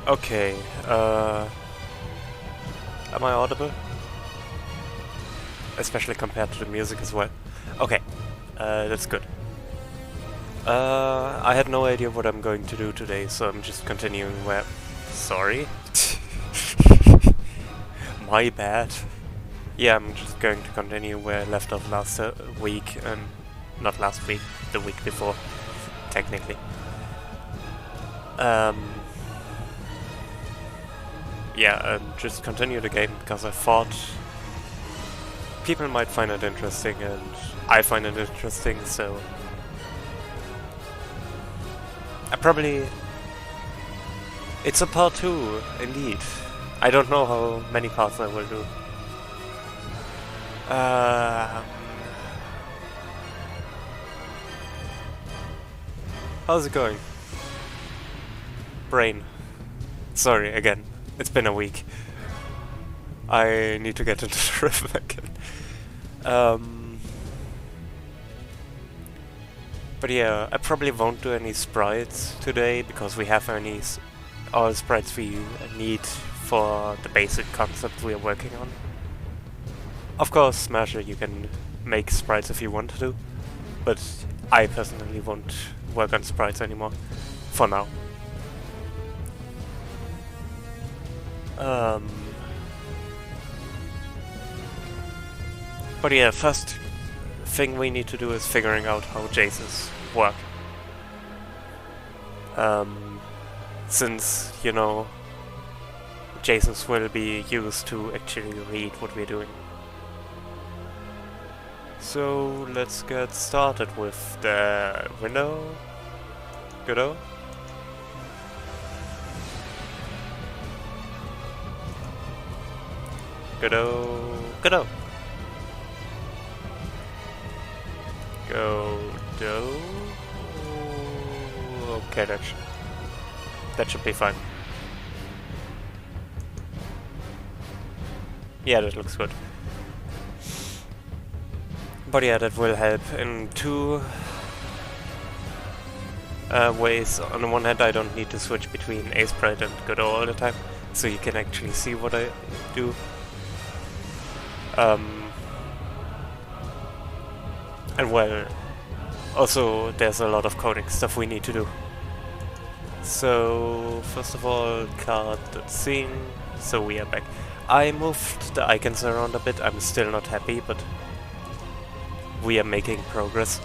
Okay, am I audible? Especially compared to the music as well. Okay, that's good. I had no idea what I'm going to do today, so I'm just continuing where... Sorry? My bad. Yeah, I'm just going to continue where I left off last week, and not last week, the week before, technically. Yeah, just continue the game because I thought people might find it interesting, and I find it interesting, so I probably... It's a part 2, indeed. I don't know how many parts I will do. How's it going? Brain. Sorry, again. It's been a week. I need to get into the rhythm again. But yeah, I probably won't do any sprites today because we have all sprites we need for the basic concept we are working on. Of course, Smasher, you can make sprites if you want to do, but I personally won't work on sprites anymore, for now. But yeah, first thing we need to do is figuring out how JSONs work. Since, you know, JSONs will be used to actually read what we're doing. So let's get started with the window. Goodo. Goodo. Goodo. Goodo. Okay, that should be fine. Yeah, that looks good. But yeah, that will help in two ways. On the one hand, I don't need to switch between Sprite and Godot all the time, so you can actually see what I do. And well, also there's a lot of coding stuff we need to do. So first of all, card.scene. So we are back. I moved the icons around a bit. I'm still not happy, but we are making progress.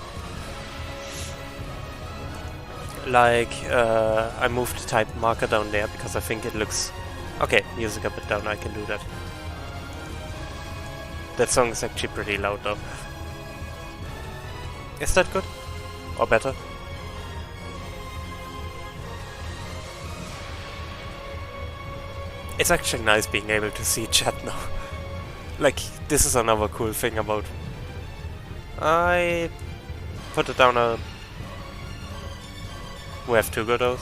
Like, I moved the type marker down there because I think it looks... Okay, music a bit down, I can do that. That song is actually pretty loud though. Is that good? Or better? It's actually nice being able to see chat now. Like, this is another cool thing about... I put it down a... We have two Godos.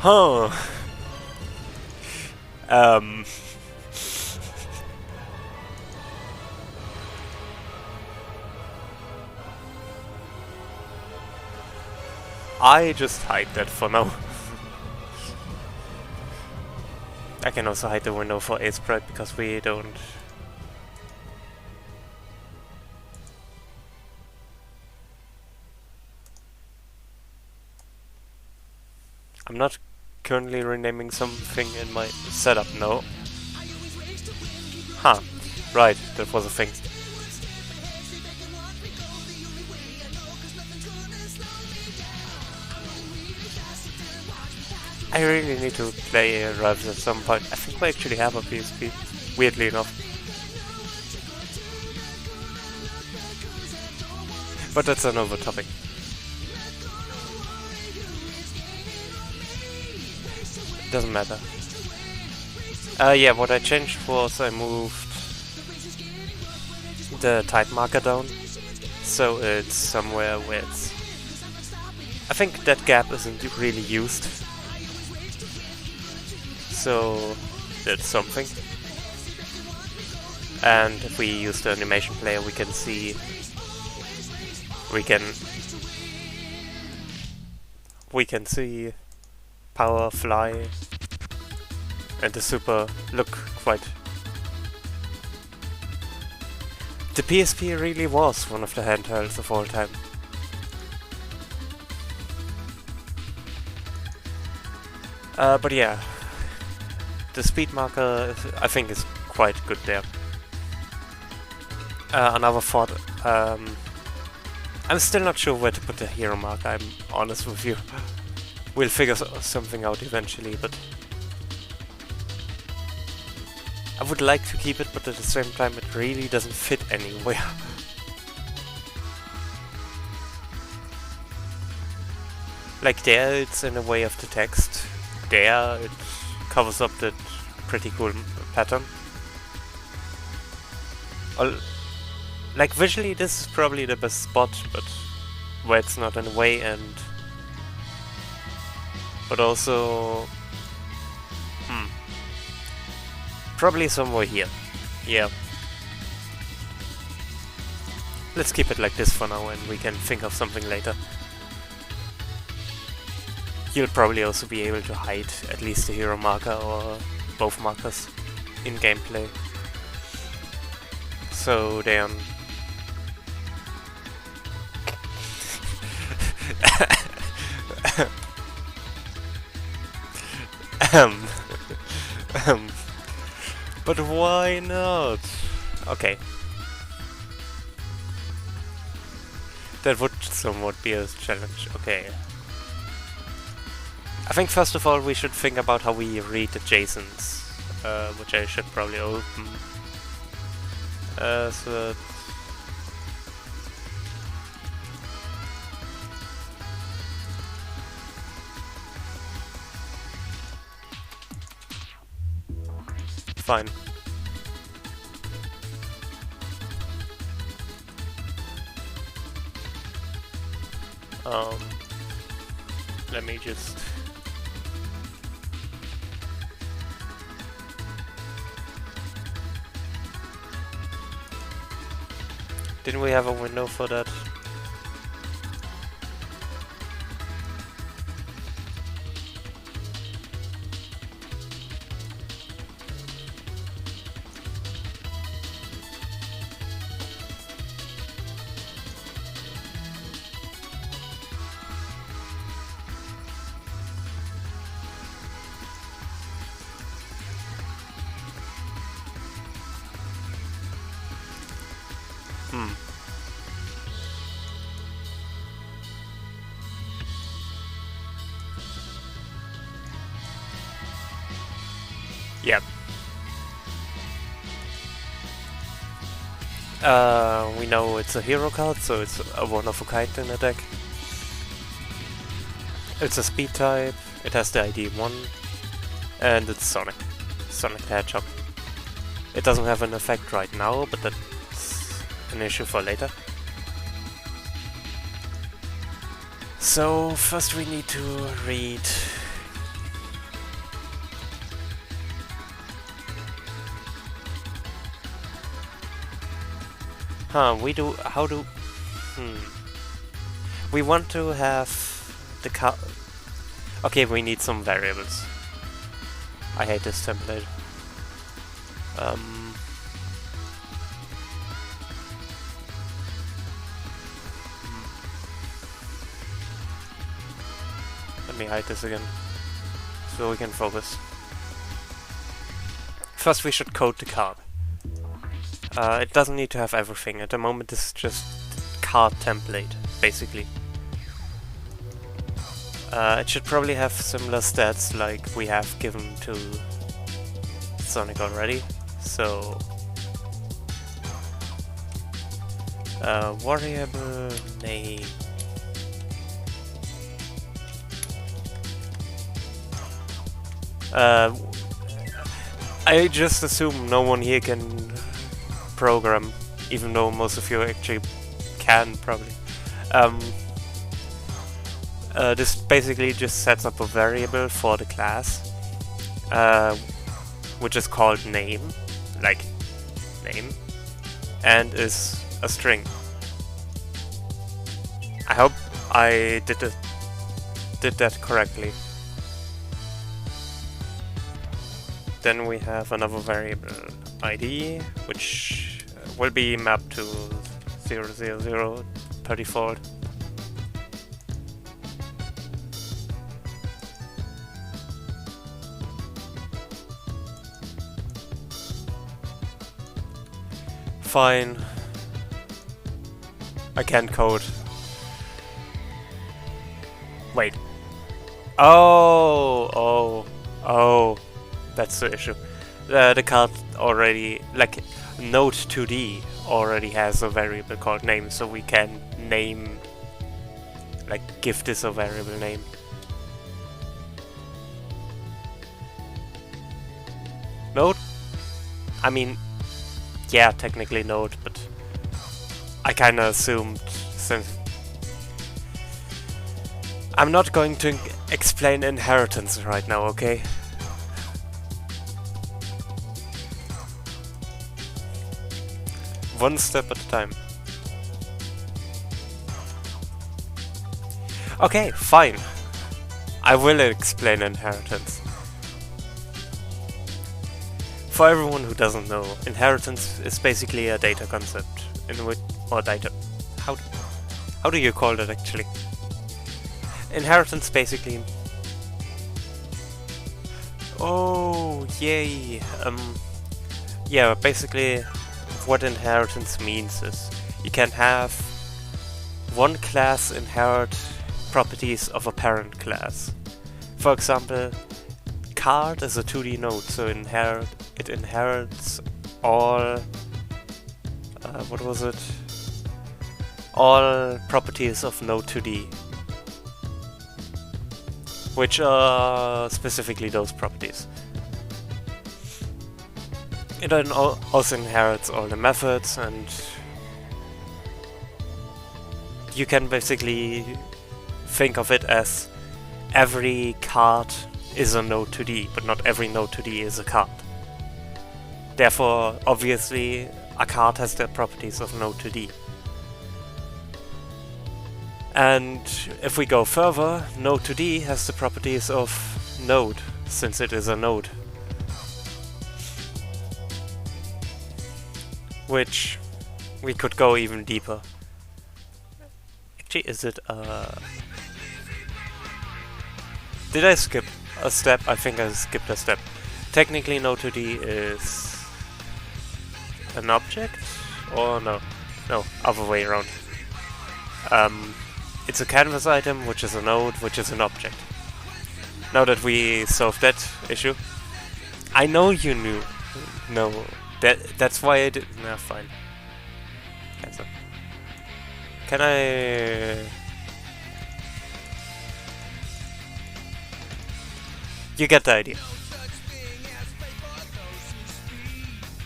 Huh. I just hide that for now. I can also hide the window for Sprite because we don't... I'm not currently renaming something in my setup, no. Huh, right, that was a thing. I really need to play Revs at some point. I think we actually have a PSP, weirdly enough. But that's another topic. Doesn't matter. Yeah, what I changed was I moved the type marker down, so it's somewhere where it's... I think that gap isn't really used. So that's something. And if we use the animation player, we can see... We can we can see power, fly, and the super look quite... The PSP really was one of the handhelds of all time. But yeah, the speed marker I think is quite good there. Another thought, I'm still not sure where to put the hero marker, I'm honest with you. We'll figure something out eventually, but I would like to keep it, but at the same time it really doesn't fit anywhere. Like there it's in a way of the text, there it covers up that pretty cool pattern. Like visually this is probably the best spot, but where it's not in the way, and but also probably somewhere here. Yeah. Let's keep it like this for now and we can think of something later. You'll probably also be able to hide at least the hero marker or both markers in gameplay. So then... But why not? Okay. That would somewhat be a challenge. Okay. I think first of all we should think about how we read the JSONs, which I should probably open. So fine. Let me just... Didn't we have a window for that? Yep. We know it's a hero card, so it's a one of a kind in the deck. It's a speed type, it has the ID 1, and it's Sonic. Sonic the Hedgehog. It doesn't have an effect right now, but that's an issue for later. So first we need to read... We want to have the car... Okay, we need some variables. I hate this template. Let me hide this again, so we can focus. First we should code the card. It doesn't need to have everything. At the moment it's just card template, basically. It should probably have similar stats like we have given to Sonic already. So... variable name... I just assume no one here can program, even though most of you actually can, probably. This basically just sets up a variable for the class, which is called name, like name, and is a string. I hope I did it did that correctly. Then we have another variable ID, which will be mapped to 000 per default. Fine. I can't code. Wait. Oh, that's the issue. The card already, like, node 2D already has a variable called name, so we can name, like, give this a variable name. Node? I mean, yeah, technically node, but I kinda assumed since... I'm not going to explain inheritance right now, okay? One step at a time. Okay, fine. I will explain inheritance. For everyone who doesn't know, inheritance is basically a data concept in which, or data, how do you call that actually? Inheritance basically. Oh, yay. Yeah, basically what inheritance means is you can have one class inherit properties of a parent class. For example, card is a 2D node, so it inherits all what was it? All properties of node 2D, which are specifically those properties. It then also inherits all the methods, and you can basically think of it as every card is a node 2D, but not every node 2D is a card. Therefore, obviously, a card has the properties of node 2D. And if we go further, node 2D has the properties of node, since it is a node. Which we could go even deeper. Actually, is it did I skip a step? I think I skipped a step. Technically, node 2D is an object? Or no? No, other way around. It's a canvas item, which is a node, which is an object. Now that we solved that issue, I know you knew. No, that's why I did. Nah, fine. Cancel. Can I? You get the idea.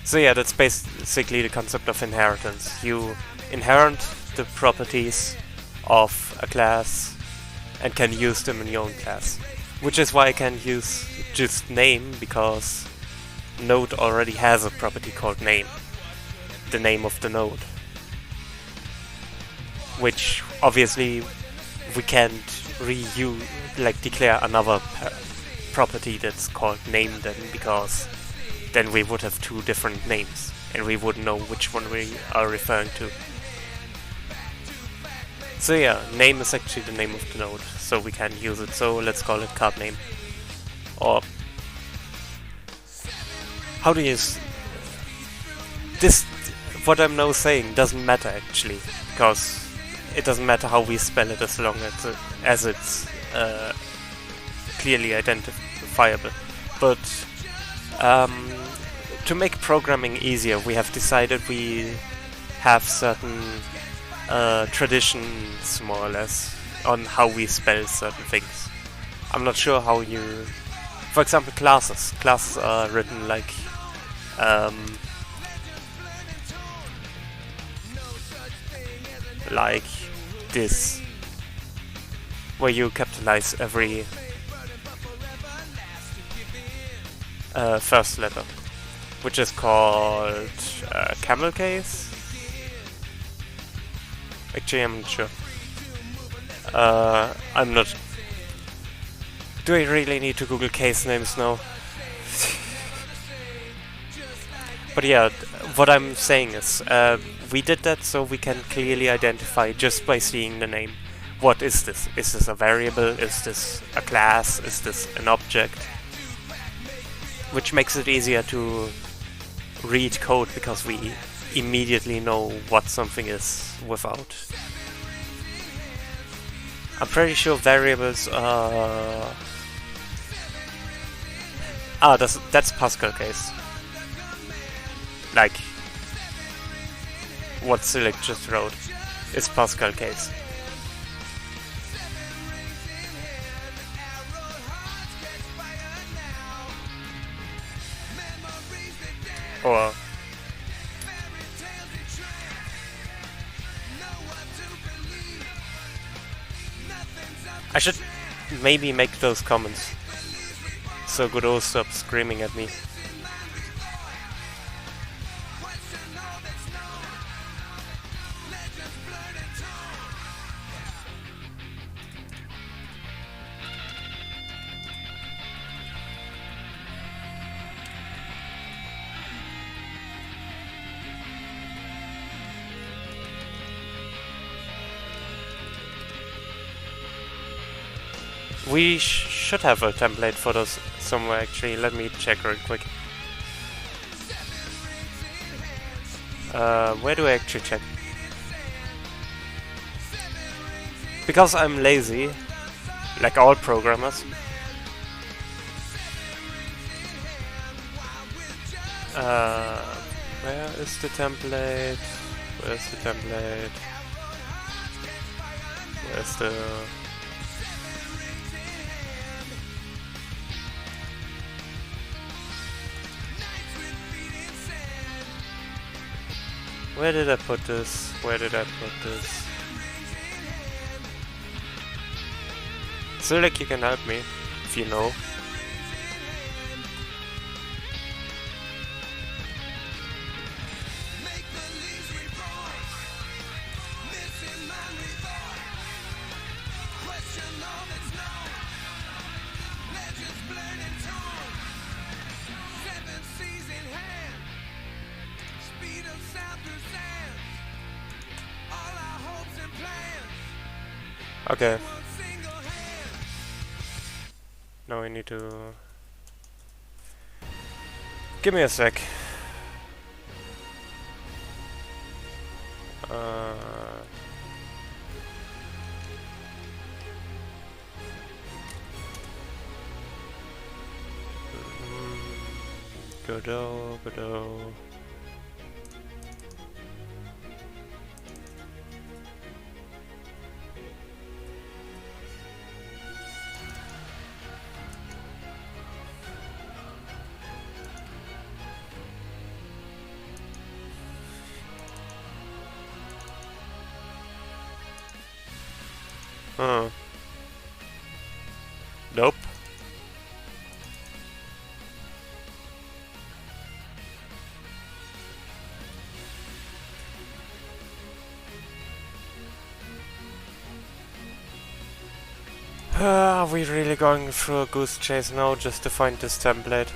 So yeah, that's basically the concept of inheritance. You inherit the properties of a class and can use them in your own class. Which is why I can use just name, because node already has a property called name. The name of the node. Which obviously we can't reuse, like declare another property that's called name then, because then we would have two different names and we wouldn't know which one we are referring to. So yeah, name is actually the name of the node, so we can use it, so let's call it card name. Or how do you this, what I'm now saying doesn't matter actually, because it doesn't matter how we spell it as long as it's clearly identifiable. But to make programming easier, we have decided we have certain traditions, more or less, on how we spell certain things. I'm not sure how you... For example, classes. Classes are written like... like this, where you capitalize every first letter, which is called camel case. Actually, I'm not sure. I'm not Do I really need to Google case names now? But yeah, what I'm saying is, we did that so we can clearly identify just by seeing the name. What is this? Is this a variable? Is this a class? Is this an object? Which makes it easier to read code because we immediately know what something is without. I'm pretty sure variables are... Ah, that's Pascal case. Like, what Silic just wrote is Pascal case. Or... I should maybe make those comments so Godot stops screaming at me. We should have a template for those somewhere actually. Let me check real quick. Where do I actually check? Because I'm lazy, like all programmers. Where is the template? Where's the template? Where's the... Where did I put this? Where did I put this? Silic, you can help me, if you know. Okay. Now we need to... Give me a sec. Godot. Nope. Are we really going through a goose chase now just to find this template?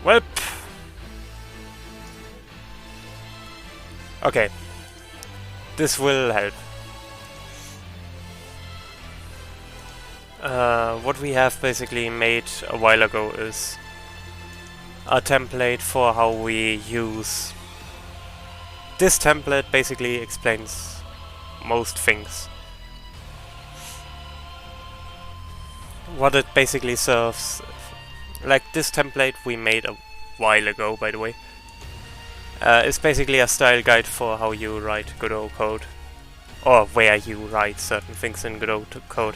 Well, okay, this will help. What we have basically made a while ago is a template for how we use. This template basically explains most things. What it basically serves. Like this template we made a while ago, by the way. It's basically a style guide for how you write Godot code, or where you write certain things in Godot code.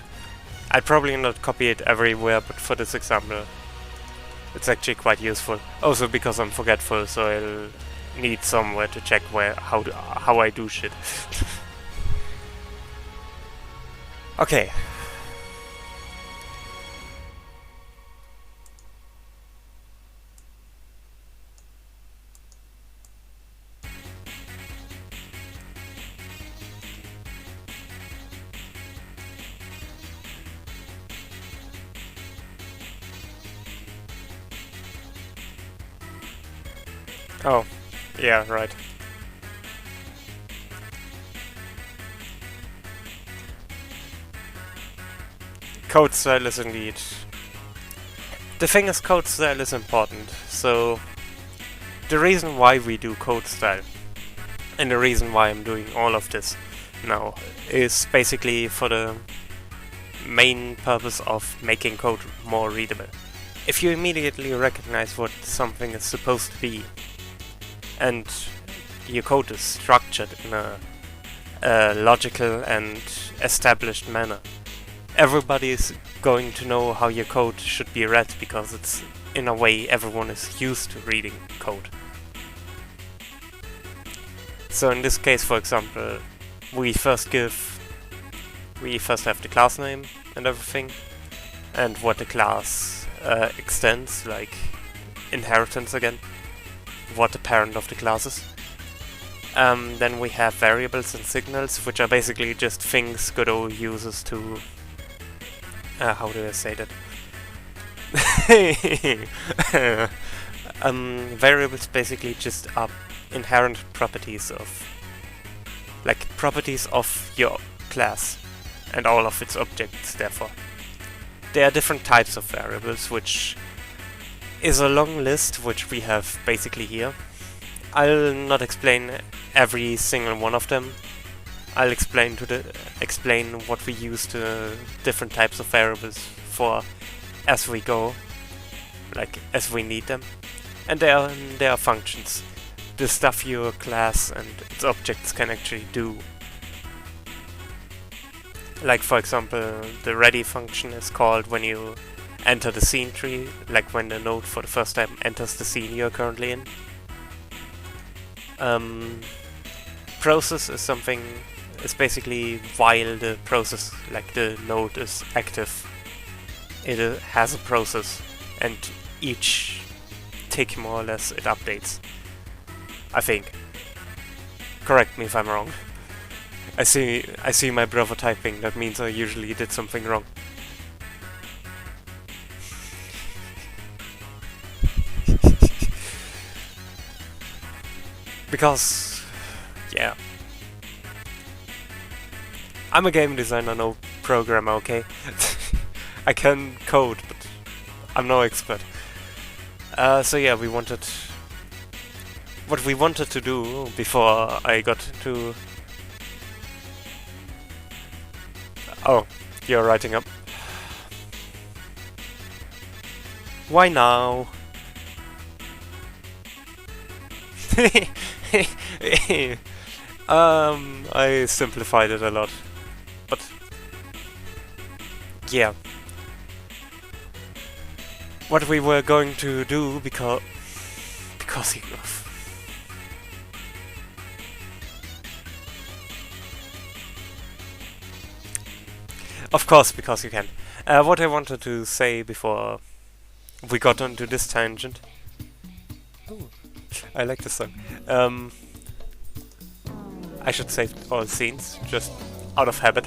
I'd probably not copy it everywhere, but for this example, it's actually quite useful. Also because I'm forgetful, so I'll need somewhere to check how I do shit. Okay. Oh, yeah, right. Code style is indeed... The thing is, code style is important, so... The reason why we do code style, and the reason why I'm doing all of this now, is basically for the main purpose of making code more readable. If you immediately recognize what something is supposed to be, and your code is structured in a logical and established manner, everybody is going to know how your code should be read, because it's in a way everyone is used to reading code. So in this case, for example, we first have the class name and everything, and what the class extends, like inheritance again, what the parent of the class is. Then we have variables and signals, which are basically just things Godot uses to... how do I say that? Variables basically just are inherent properties of... like, properties of your class, and all of its objects, therefore. There are different types of variables, which is a long list, which we have basically here. I'll not explain every single one of them. I'll explain what we use the different types of variables for as we go, like as we need them. And there are functions, the stuff your class and its objects can actually do. Like, for example, the ready function is called when you enter the scene tree, like when the node for the first time enters the scene you're currently in. Process is something, it's basically while the process, like the node is active, it has a process, and each tick more or less it updates, I think. Correct me if I'm wrong. I see my brother typing, that means I usually did something wrong. Because, yeah. I'm a game designer, no programmer, okay? I can code, but I'm no expert. So yeah, what we wanted to do before I got to... Oh, you're writing up. Why now? I simplified it a lot, but yeah. What we were going to do, because of course, because you can. What I wanted to say before we got onto this tangent. Ooh, I like this song. I should save all scenes, just out of habit.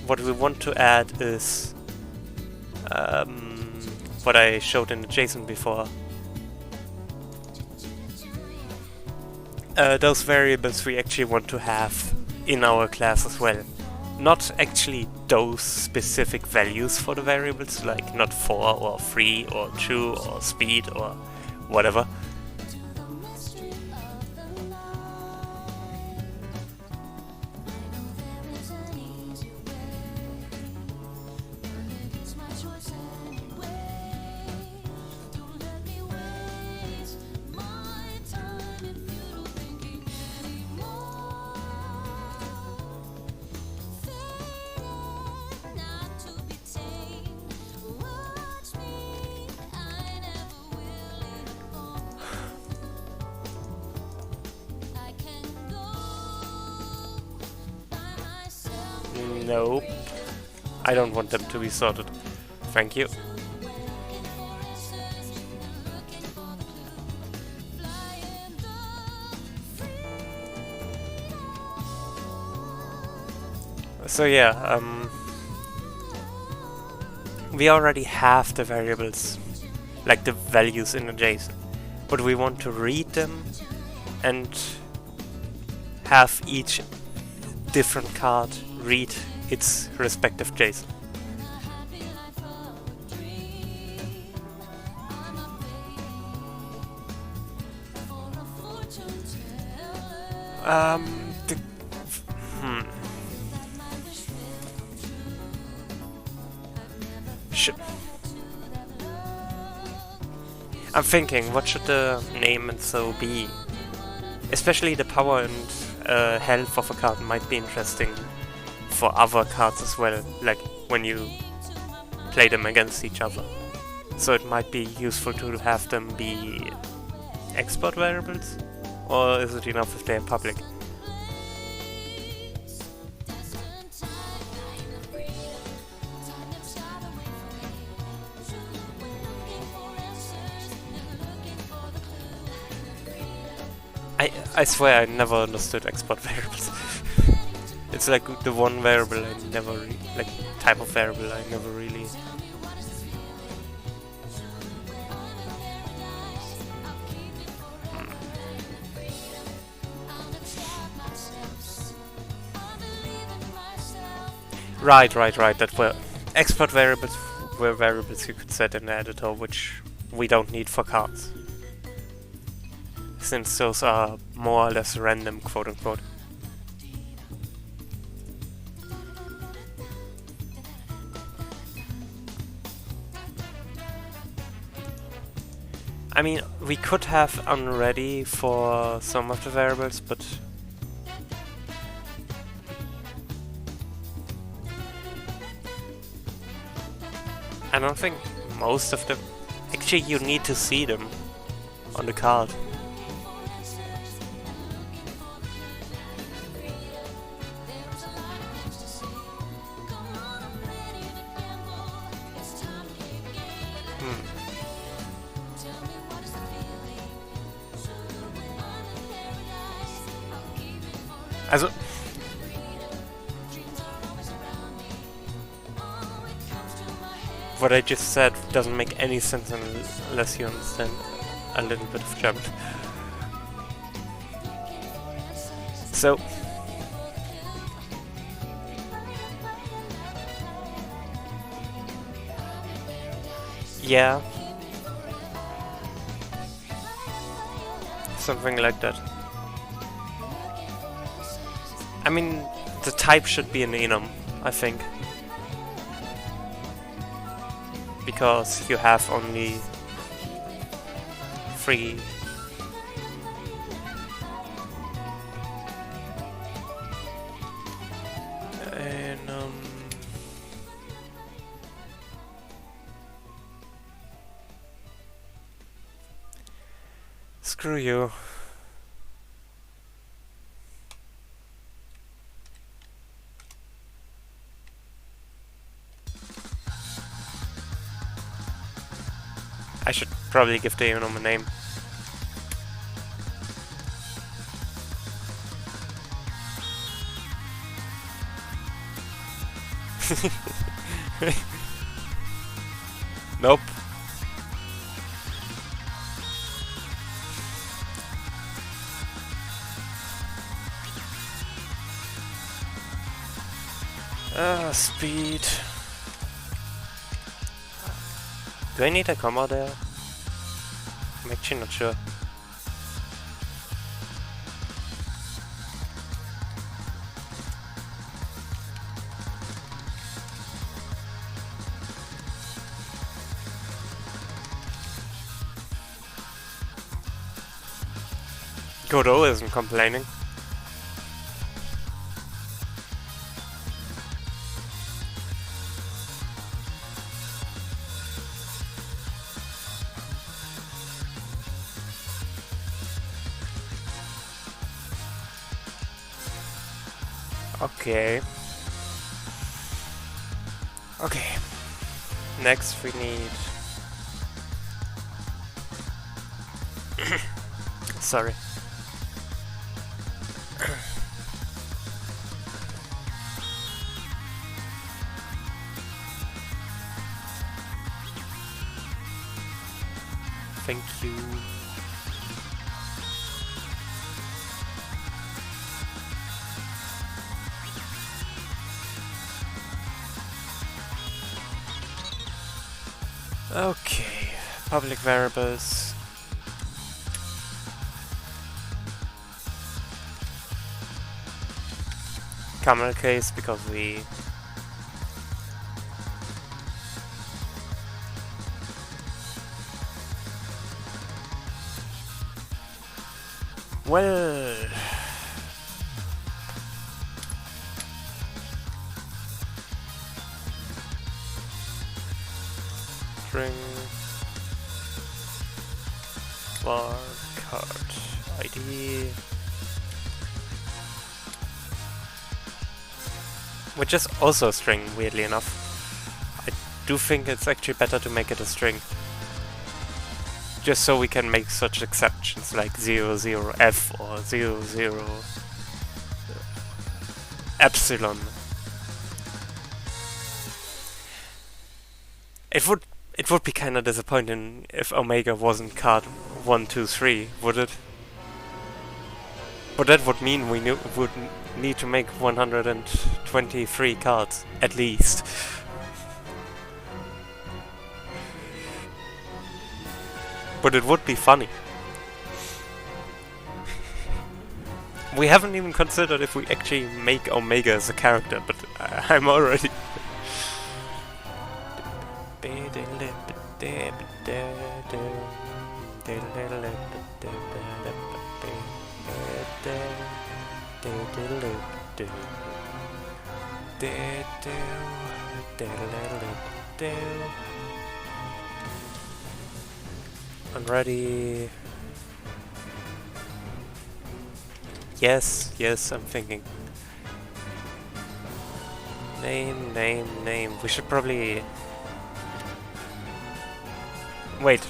What we want to add is what I showed in the JSON before. Those variables we actually want to have in our class as well. Not actually those specific values for the variables, like not 4 or 3 or 2 or speed or whatever. Nope. I don't want them to be sorted. Thank you. So yeah, we already have the variables, like the values in a JSON, but we want to read them and have each different card read its respective JSON. I'm thinking, what should the name and so be? Especially the power and health of a card might be interesting for other cards as well, like when you play them against each other. So it might be useful to have them be export variables, or is it enough if they're public? I swear I never understood export variables. It's like the one variable I never like type of variable I never really. Right. That were export variables were variables you could set in the editor, which we don't need for cards, since those are more or less random, quote unquote. I mean, we could have unready for some of the variables, but I don't think most of them. Actually, you need to see them on the card. Also, what I just said doesn't make any sense unless you understand a little bit of German. So, yeah, something like that. I mean, the type should be an enum, I think. Because you have only 3. Enum. Screw you. I should probably give the enum a name. Nope. Speed. Do I need a comma there? I'm actually not sure. Godot isn't complaining. Okay. Okay. Next we need... Sorry. Thank you. Okay, public variables. Camel case because we... Well... String... var card ID... Which is also a string, weirdly enough. I do think it's actually better to make it a string. Just so we can make such exceptions like 00F or 00 epsilon. It would be kinda disappointing if Omega wasn't card 1, 2, 3, would it? But that would mean we would need to make 123 cards, at least. But it would be funny. We haven't even considered if we actually make Omega as a character, but I'm already... I'm ready. Yes, I'm thinking. Name. We should probably... Wait.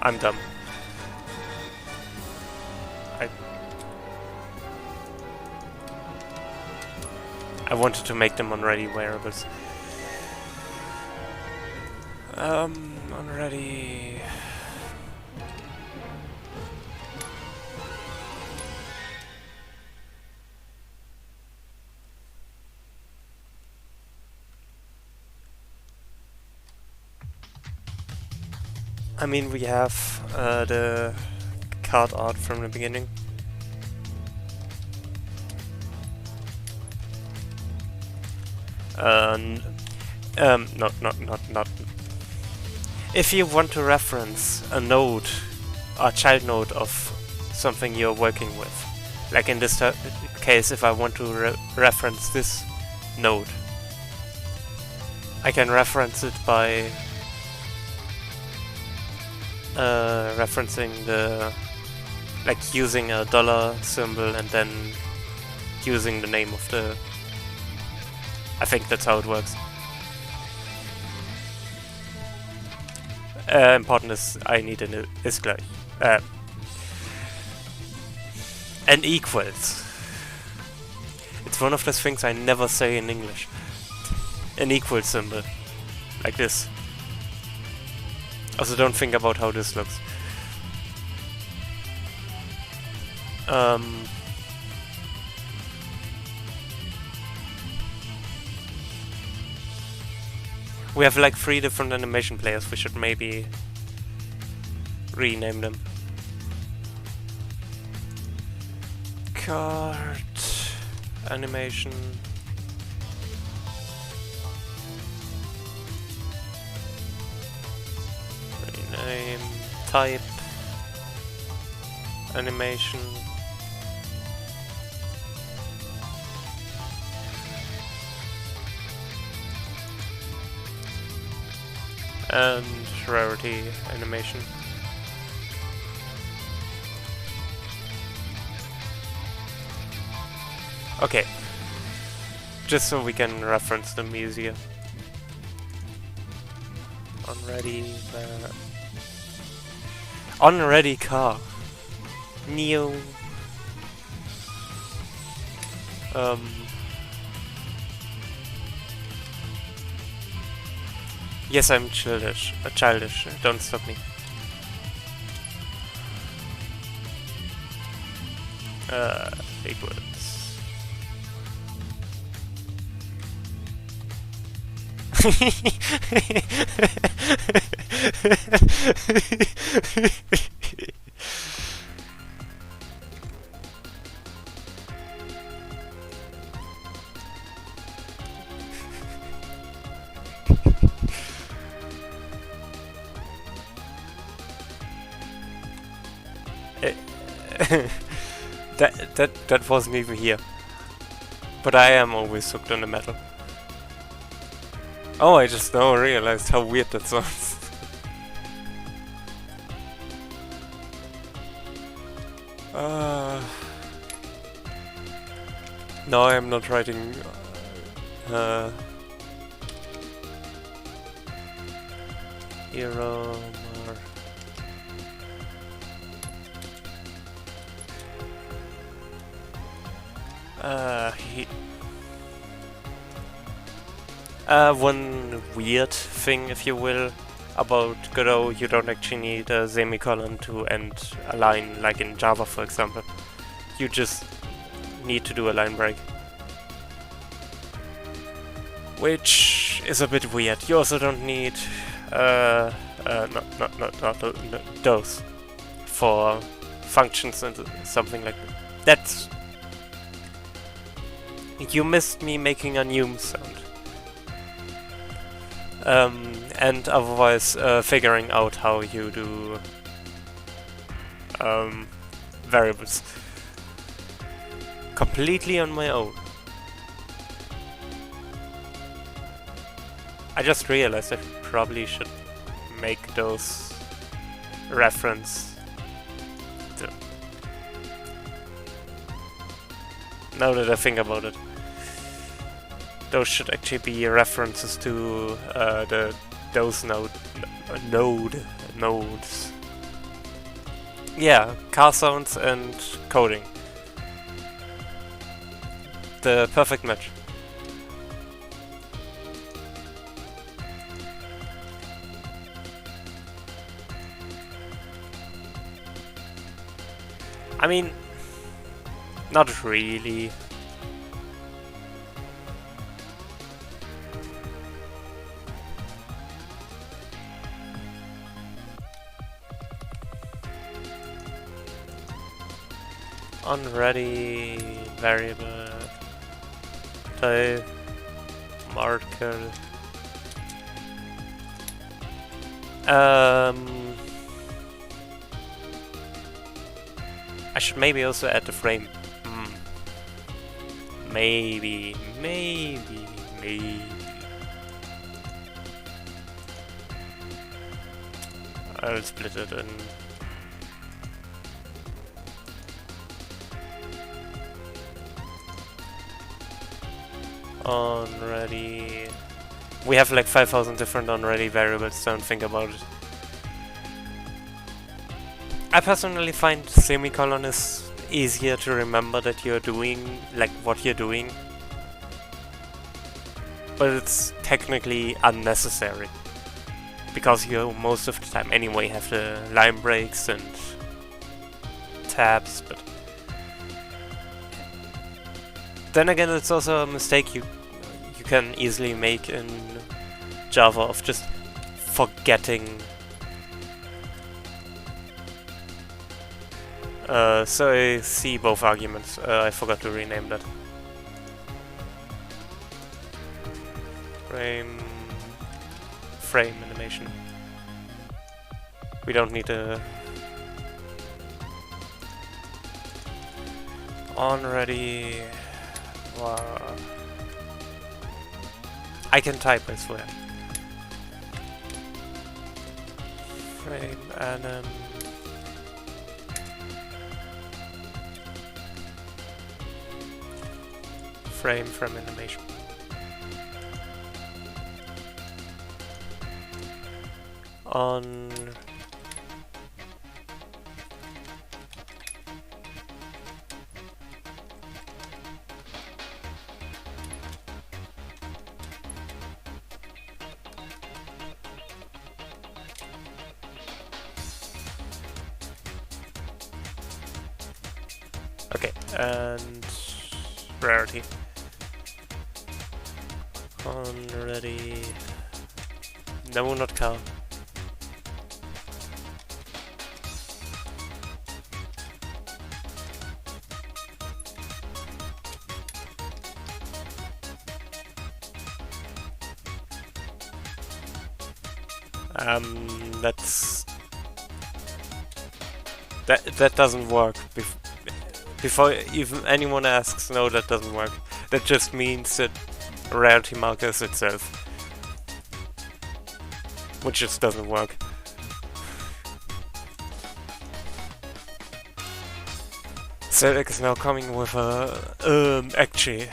I'm dumb. I wanted to make them unready variables. Unready. I mean, we have the card art from the beginning. Not. If you want to reference a node, a child node of something you're working with, like in this case, if I want to reference this node, I can reference it by referencing the, like using a dollar symbol and then using the name of the... I think that's how it works. Important is I need an is gleich. And equals. It's one of those things I never say in English. An equal symbol. Like this. Also don't think about how this looks. We have like 3 different animation players, we should maybe rename them. Card animation. Rename type animation. And rarity animation. Okay. just so we can reference them easier. Unready, unready car. Neo. Yes, I'm childish. Childish. Don't stop me. Big words. That wasn't even here. But I am always hooked on the metal. Oh, I just now realized how weird that sounds. No, I'm not writing hero or one weird thing, if you will, about Godot, you don't actually need a semicolon to end a line like in Java, for example. You just need to do a line break. Which is a bit weird. You also don't need not those for functions and something like that. That's... You missed me making a new sound. And otherwise figuring out how you do variables completely on my own. I just realized I probably should make those reference to... Now that I think about it. Those should actually be references to those nodes. Yeah, car sounds and coding. The perfect match. I mean, not really. Unready variable type marker. I should maybe also add the frame. Maybe. I'll split it in. Unready. We have like 5,000 different unready variables, don't think about it. I personally find semicolon is easier to remember that you're doing, like what you're doing. But it's technically unnecessary. Because you most of the time anyway have the line breaks and tabs, but then again it's also a mistake you can easily make in Java of just forgetting. So I see both arguments. I forgot to rename that. Frame animation. We don't need a already. Wow. I can type, I swear. Frame anim. Frame from animation. on okay, and rarity on ready. No, not car. That doesn't work. Before even anyone asks, no, that doesn't work. That just means that rarity markers itself, which just doesn't work. Zelek is now coming with a actually.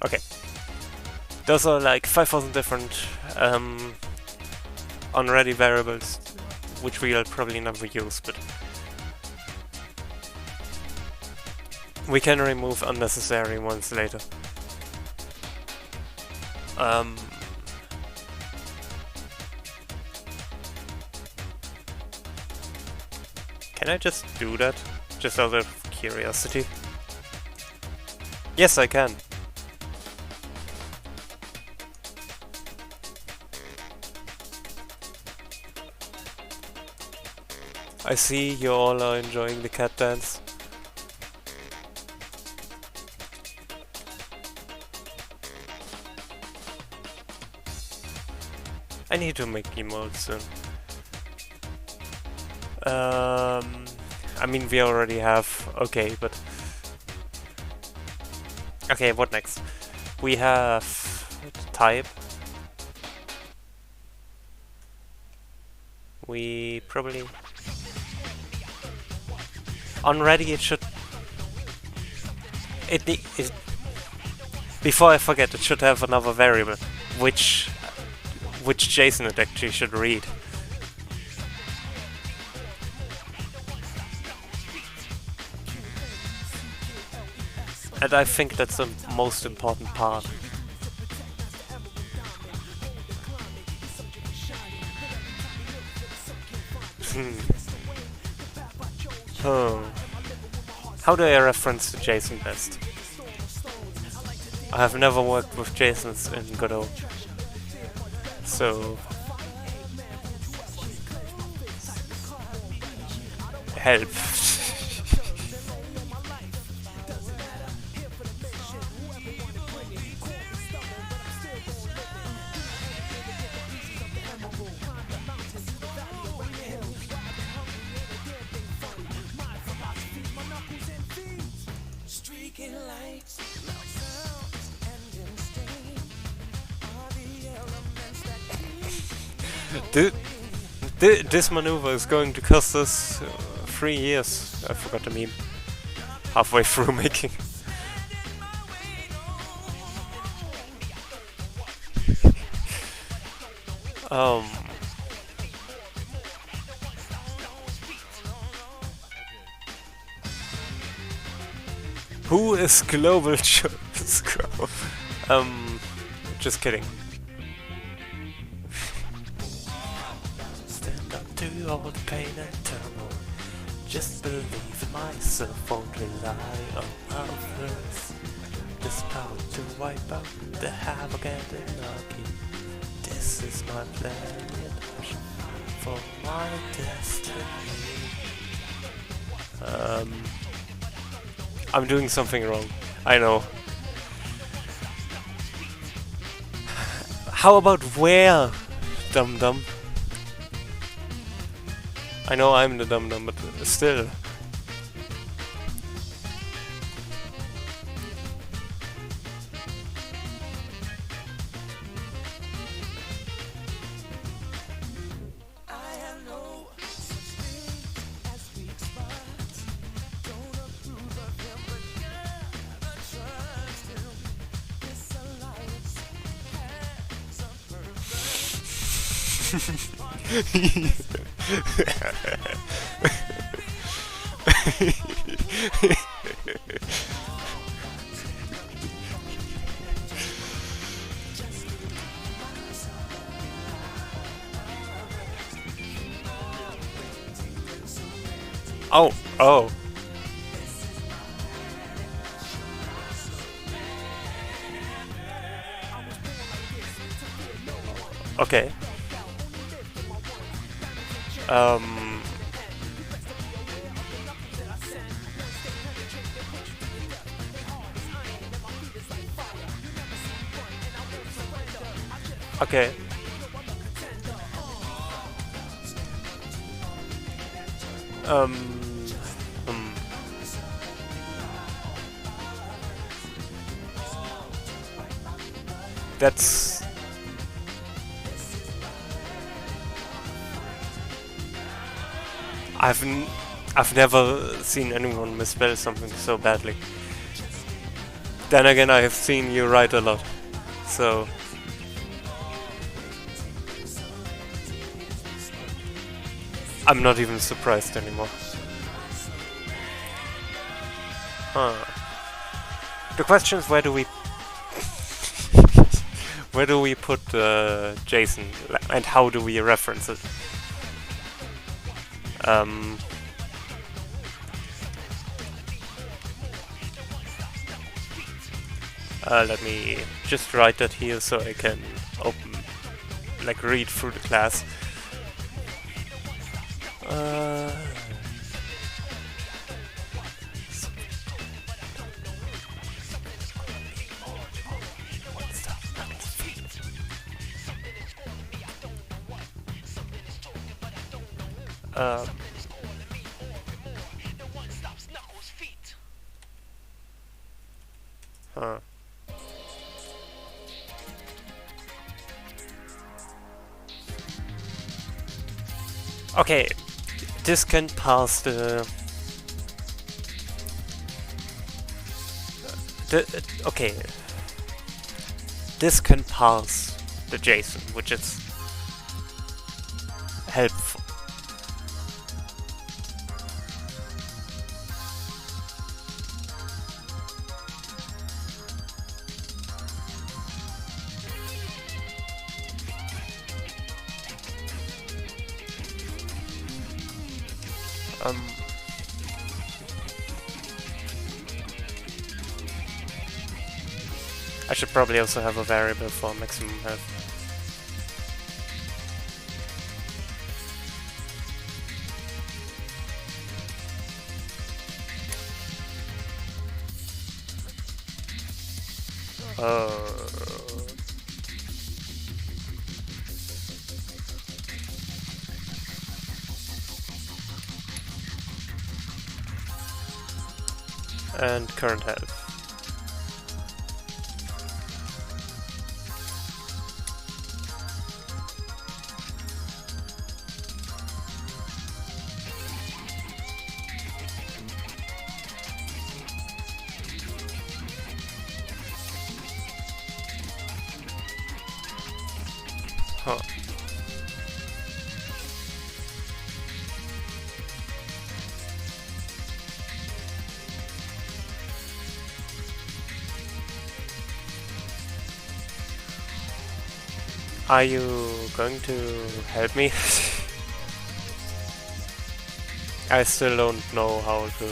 Okay. Those are like 5,000 different unready variables, which we'll probably never use, but we can remove unnecessary ones later. Can I just do that? Just out of curiosity? Yes, I can. I see you all are enjoying the cat dance. I need to make emotes soon. I mean, we already have. Okay, but okay, what next? We have type. We probably unready. It should. It before I forget, it should have another variable, which JSON it actually should read. And I think that's the most important part. How do I reference the JSON best? I have never worked with JSONs in Godot. So help. This maneuver is going to cost us 3 years. I forgot the meme. Halfway through making. Who is Global Scroll? Just kidding. All the pain and turmoil. Just believe in myself, won't rely on others. This power to wipe out the havoc and anarchy. This is my plan, yet for my destiny. I'm doing something wrong. I know. How about where, dum dum? I know I'm the dum-dum, but still. Oh, oh. Okay. Okay. Hmm. That's... I've never seen anyone misspell something so badly. Then again, I have seen you write a lot, so... I'm not even surprised anymore. Huh. The question is, where do we... where do we put Jason, and how do we reference it? Let me just write that here so I can open, like, read through the class. Huh. Okay, this can pass the okay. This can pass the JSON, which is helpful. I should probably also have a variable for maximum health. And current health. Huh. Are you going to help me? I still don't know how to...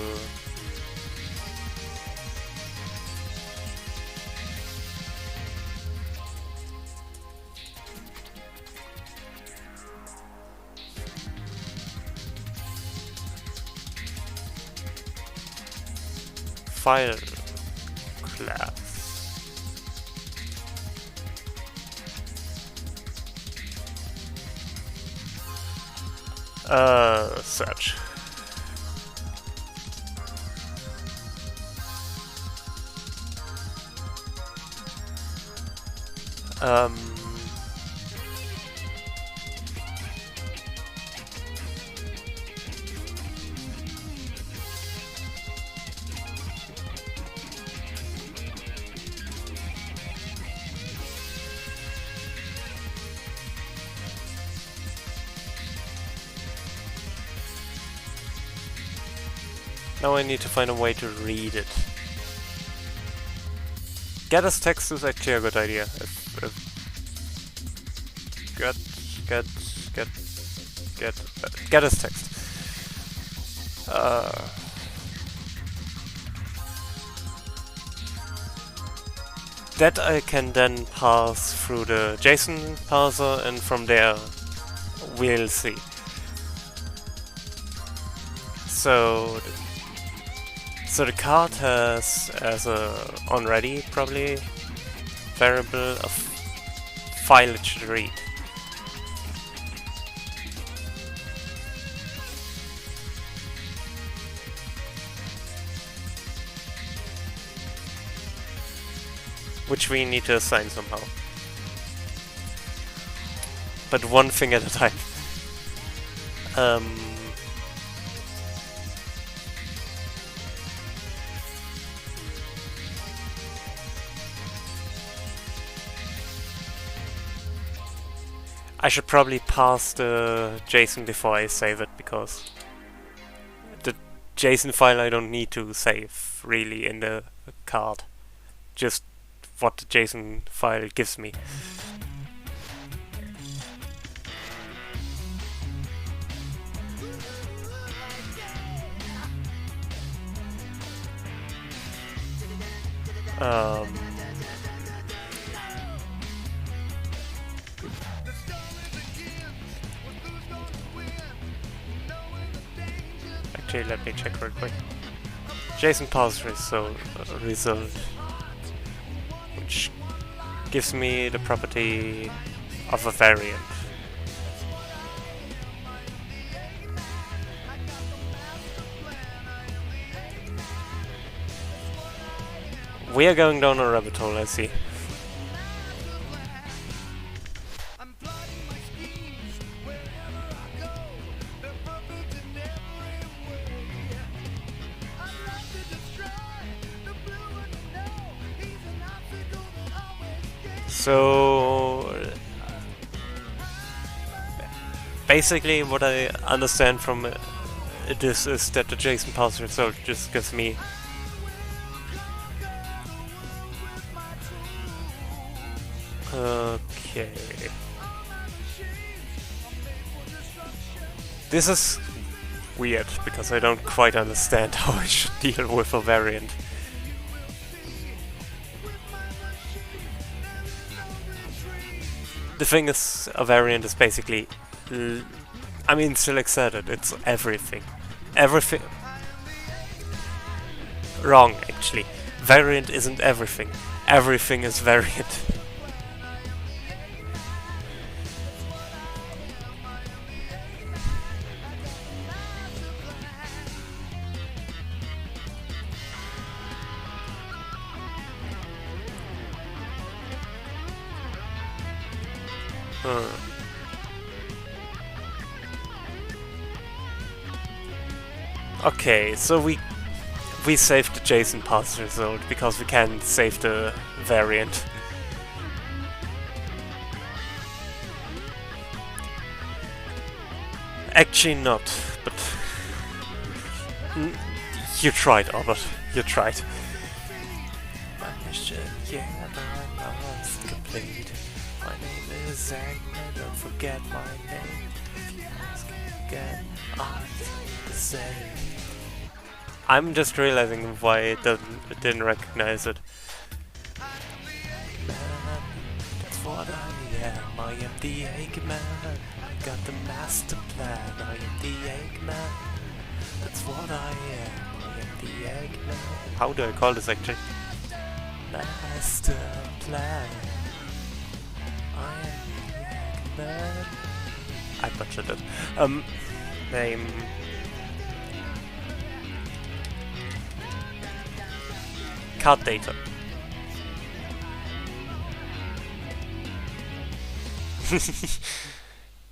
File class. Search. Now I need to find a way to read it. Get as text is actually a good idea. Get as text. That I can then pass through the JSON parser, and from there we'll see. So the card has as a onReady probably variable of file it should read. Which we need to assign somehow. But one thing at a time. I should probably pass the JSON before I save it, because the JSON file I don't need to save really in the card. Just what the JSON file gives me. Actually, let me check real quick. JSON parse result, which gives me the property of a variant. We are going down a rabbit hole, I see. So basically what I understand from this is that the JSON parse result just gives me okay. This is weird because I don't quite understand how I should deal with a variant. The thing is, a variant is basically, I mean, select set it's everything. Everything. Wrong, actually. Variant isn't everything. Everything is variant. Okay, so we saved the JSON parse result because we can't save the variant. Actually not, but you tried, Albert. You tried. My mission, yeah, my mind's complete. My name is Zach, and don't forget my name. If you ask again, I'm the same. I'm just realizing why it didn't recognize it. That's what I am. I am the Eggman. I got the master plan. I am the Eggman. That's what I am. I am the Eggman. How do I call this actually? Master plan. I am the Eggman. I butchered it. name card data.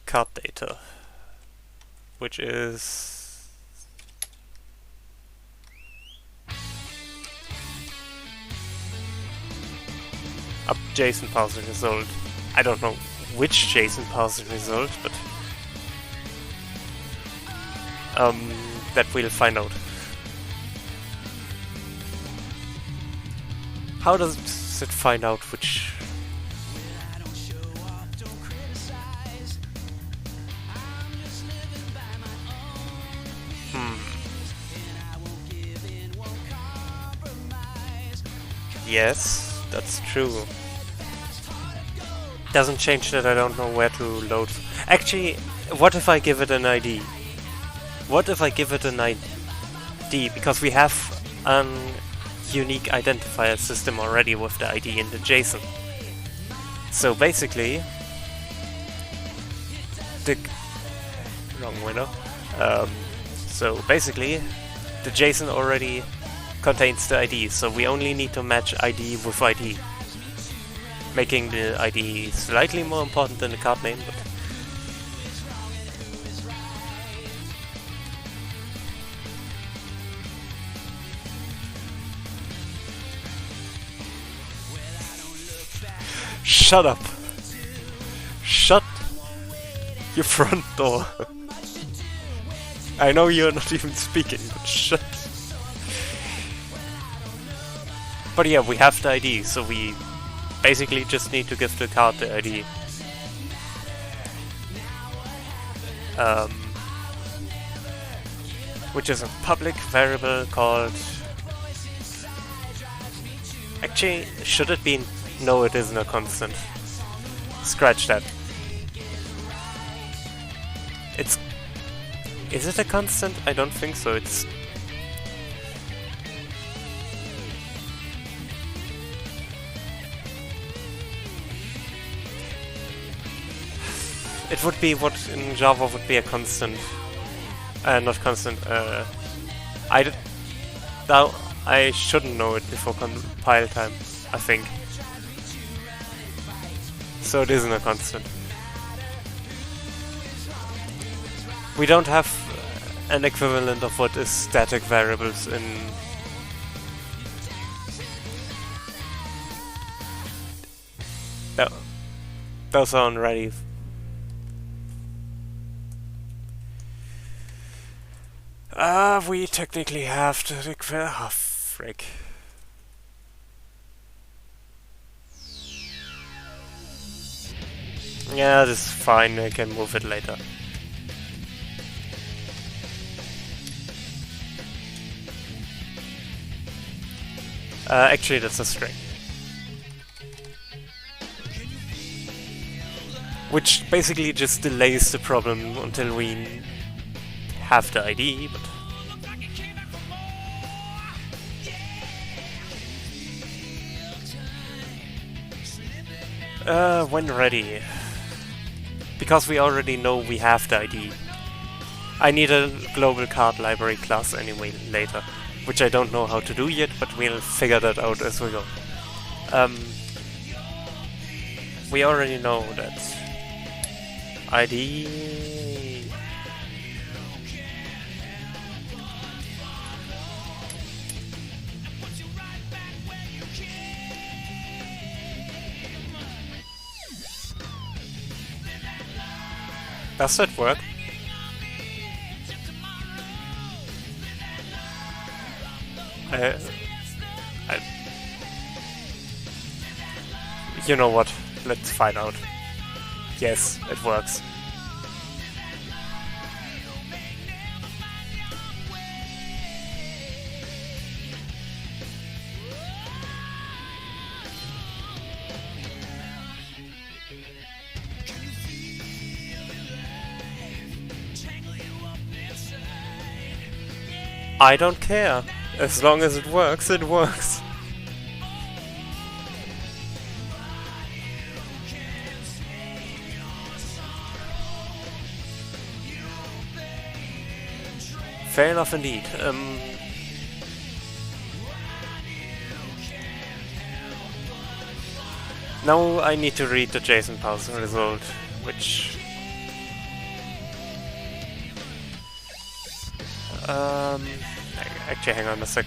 Card data, which is a JSON parser result. I don't know which JSON parser result, but that we'll find out. How does it find out which? Yes, that's true. Doesn't change that I don't know where to load. Actually, what if I give it an ID? What if I give it an ID? Because we have a unique identifier system already with the ID in the JSON. So basically, the wrong window. So basically, the JSON already contains the ID, so we only need to match ID with ID, making the ID slightly more important than the card name, but shut up! Shut your front door! I know you're not even speaking, but shut. But yeah, we have the ID, so we basically just need to give the card the ID. Which is a public variable called... Actually, should it be... No, it isn't a constant. Scratch that. It's... Is it a constant? I don't think so. It's... It would be what in Java would be a constant. Not constant. Now I shouldn't know it before compile time, I think. So it isn't a constant. We don't have an equivalent of what is static variables in... No. Those are already... we technically have to declare... Oh, frick. Yeah, this is fine, I can move it later. Actually, that's a string. Which basically just delays the problem until we have the ID, but... when ready. Because we already know we have the ID. I need a global card library class anyway later, which I don't know how to do yet, but we'll figure that out as we go. We already know that ID... Does that work? You know what? Let's find out. Yes, it works. I don't care. As long as it works, it works. fair enough indeed. Now I need to read the JSON parser result, which... Actually, hang on a sec.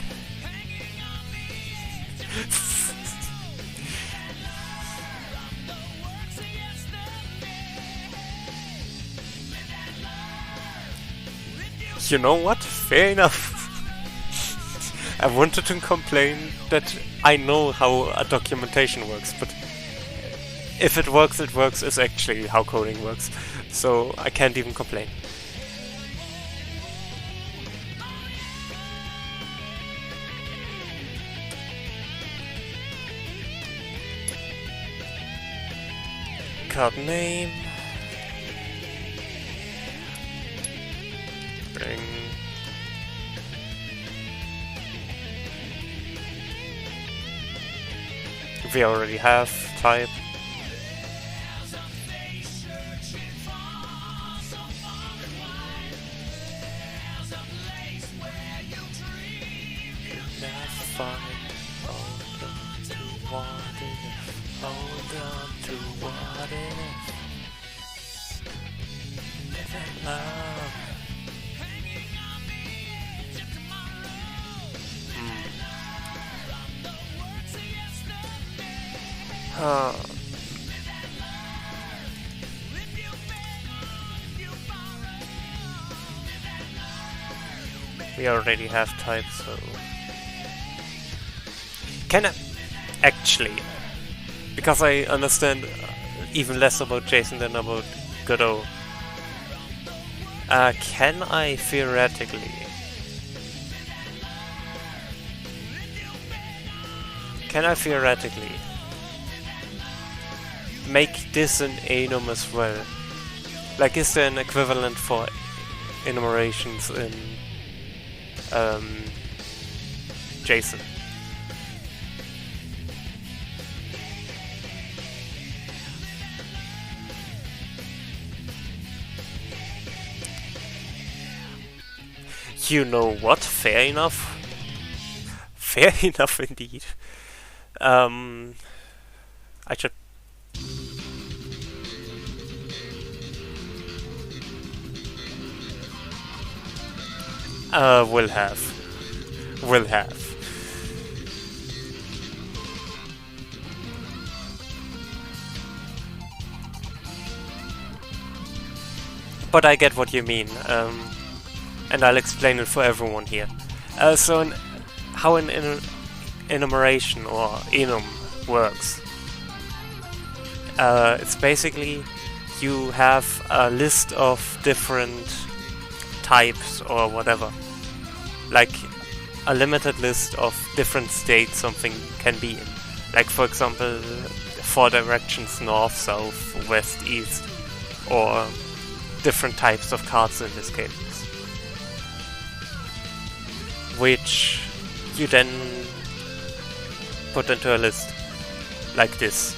You know what? Fair enough. I wanted to complain that I know how a documentation works, but if it works, it works is actually how coding works. So I can't even complain. Card name. Bring. We already have type. We already have type, so... Can I... Actually, because I understand even less about JSON than about Godot, can I theoretically... make this an enum as well? Like, is there an equivalent for enumerations in JSON? You know what? Fair enough. Fair enough indeed. I should... Will have. But I get what you mean, and I'll explain it for everyone here. So how an enumeration or enum works. It's basically you have a list of different types or whatever. Like a limited list of different states something can be in. Like, for example, 4 directions: north, south, west, east, or different types of cards in this case, which you then put into a list like this.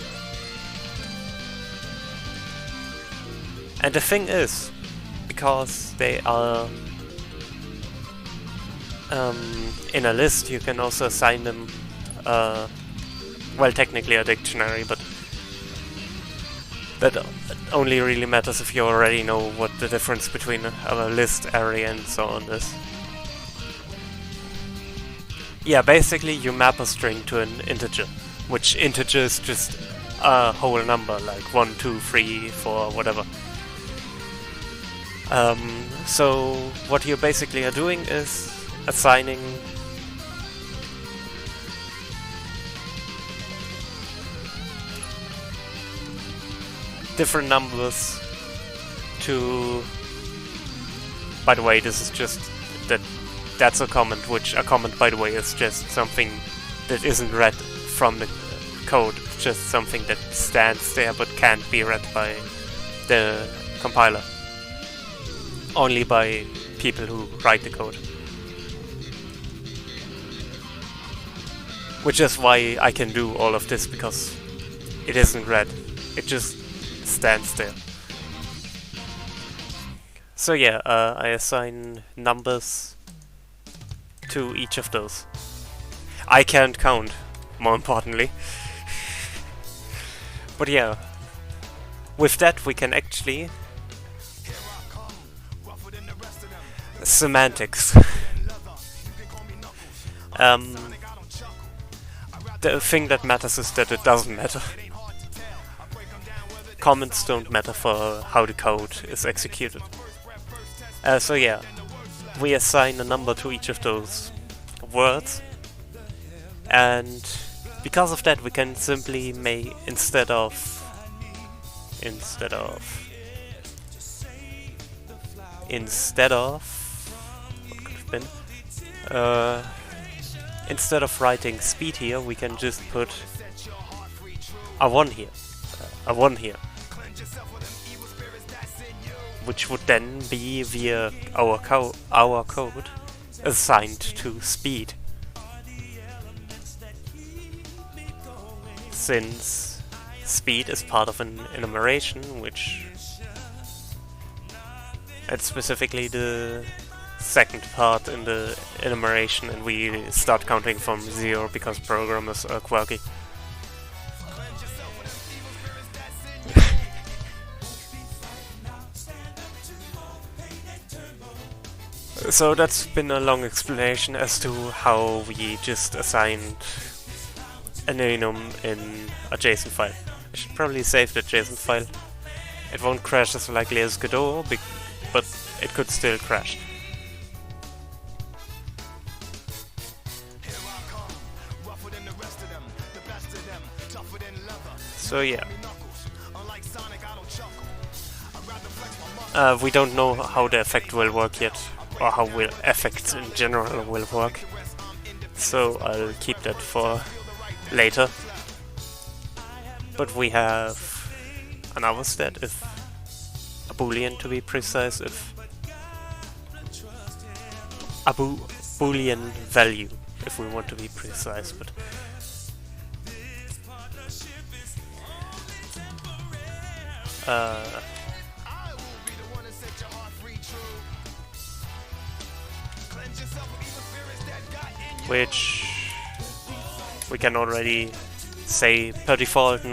And the thing is, because they are in a list, you can also assign them, well, technically a dictionary, but that only really matters if you already know what the difference between a list, array, and so on is. Yeah, basically you map a string to an integer, which integer is just a whole number, like 1, 2, 3, 4, whatever. So what you basically are doing is assigning different numbers to... By the way, this is just that's a comment, which a comment, by the way, is just something that isn't read from the code, just something that stands there but can't be read by the compiler. Only by people who write the code. Which is why I can do all of this, because it isn't read. It just stands there. So yeah, I assign numbers to each of those. I can't count, more importantly. But yeah, with that we can actually... Semantics. The thing that matters is that it doesn't matter. Comments don't matter for how the code is executed. So yeah, we assign a number to each of those words, and because of that we can simply make, instead of what could have been, instead of writing speed here, we can just put a 1 here, which would then be via our code assigned to speed. Since speed is part of an enumeration, which... it's specifically the second part in the enumeration, and we start counting from 0 because programmers are quirky. So that's been a long explanation as to how we just assigned an enum in a JSON file. I should probably save the JSON file. It won't crash as likely as Godot, but it could still crash. So yeah. We don't know how the effect will work yet, or how effects in general will work. So I'll keep that for later. But we have another stat, if a boolean to be precise, if a boolean value, if we want to be precise, but which we can already say per default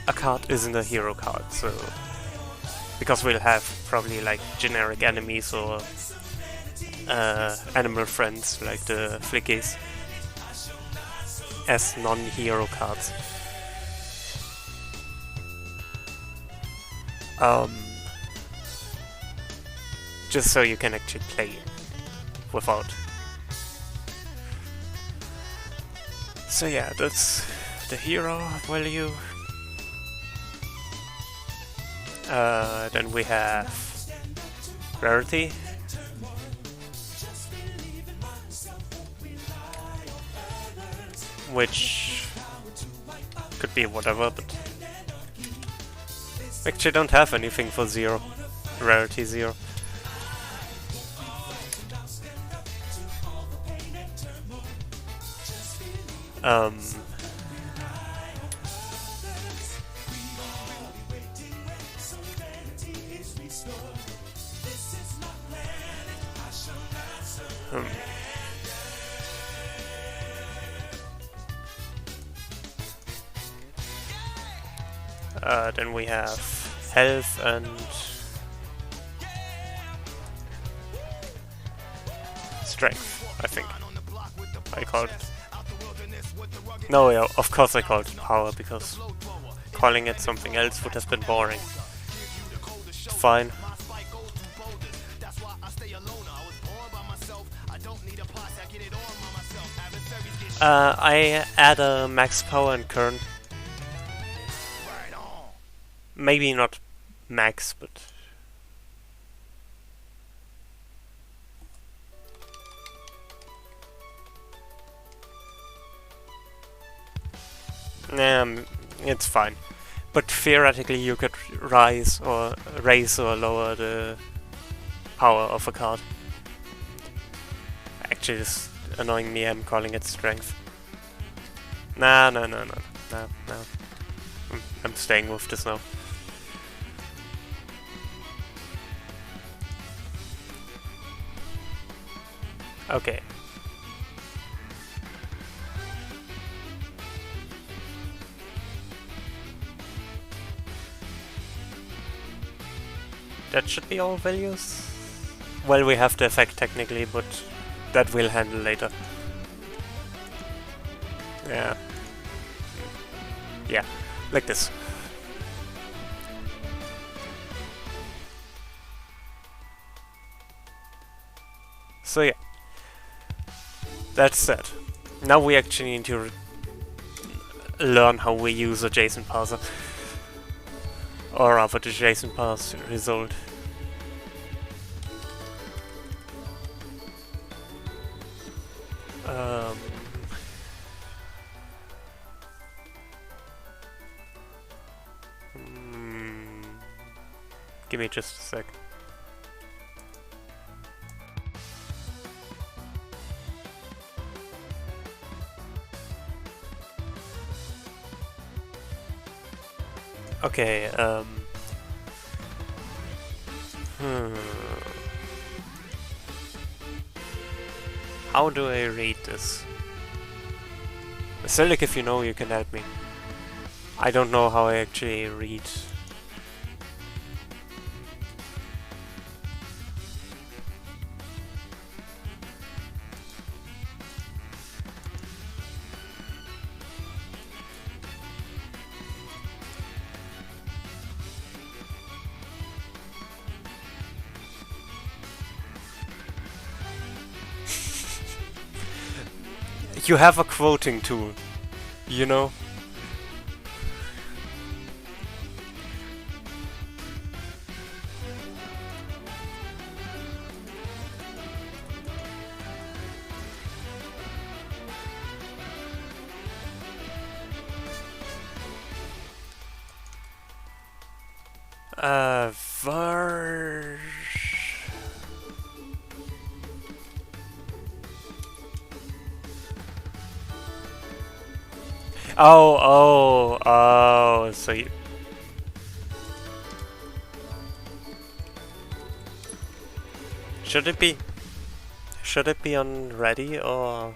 a card isn't a hero card, so because we'll have probably like generic enemies or animal friends like the flickies as non-hero cards. Just so you can actually play without. So yeah, that's the hero value. Then we have rarity, which could be whatever, but actually don't have anything for 0. Rarity 0. Then we have health and strength, I think I called it. No, yeah, of course I called it power, because calling it something else would have been boring. Fine. I add a max power and current. Maybe not max, but... it's fine. But theoretically you could raise or lower the power of a card. Actually, it's annoying me, I'm calling it strength. No. I'm staying with this now. Okay. That should be all values. Well, we have the effect technically, but that we'll handle later. Yeah. Yeah, like this. So yeah, that's that. Now we actually need to learn how we use a JSON parser. Or rather the JSON parse result. Give me just a sec. Okay, How do I read this? Celic, if you know, you can help me. I don't know how I actually read. You have a quoting tool, you know? Ver... Oh, so you... Should it be... Should it be on ready, or...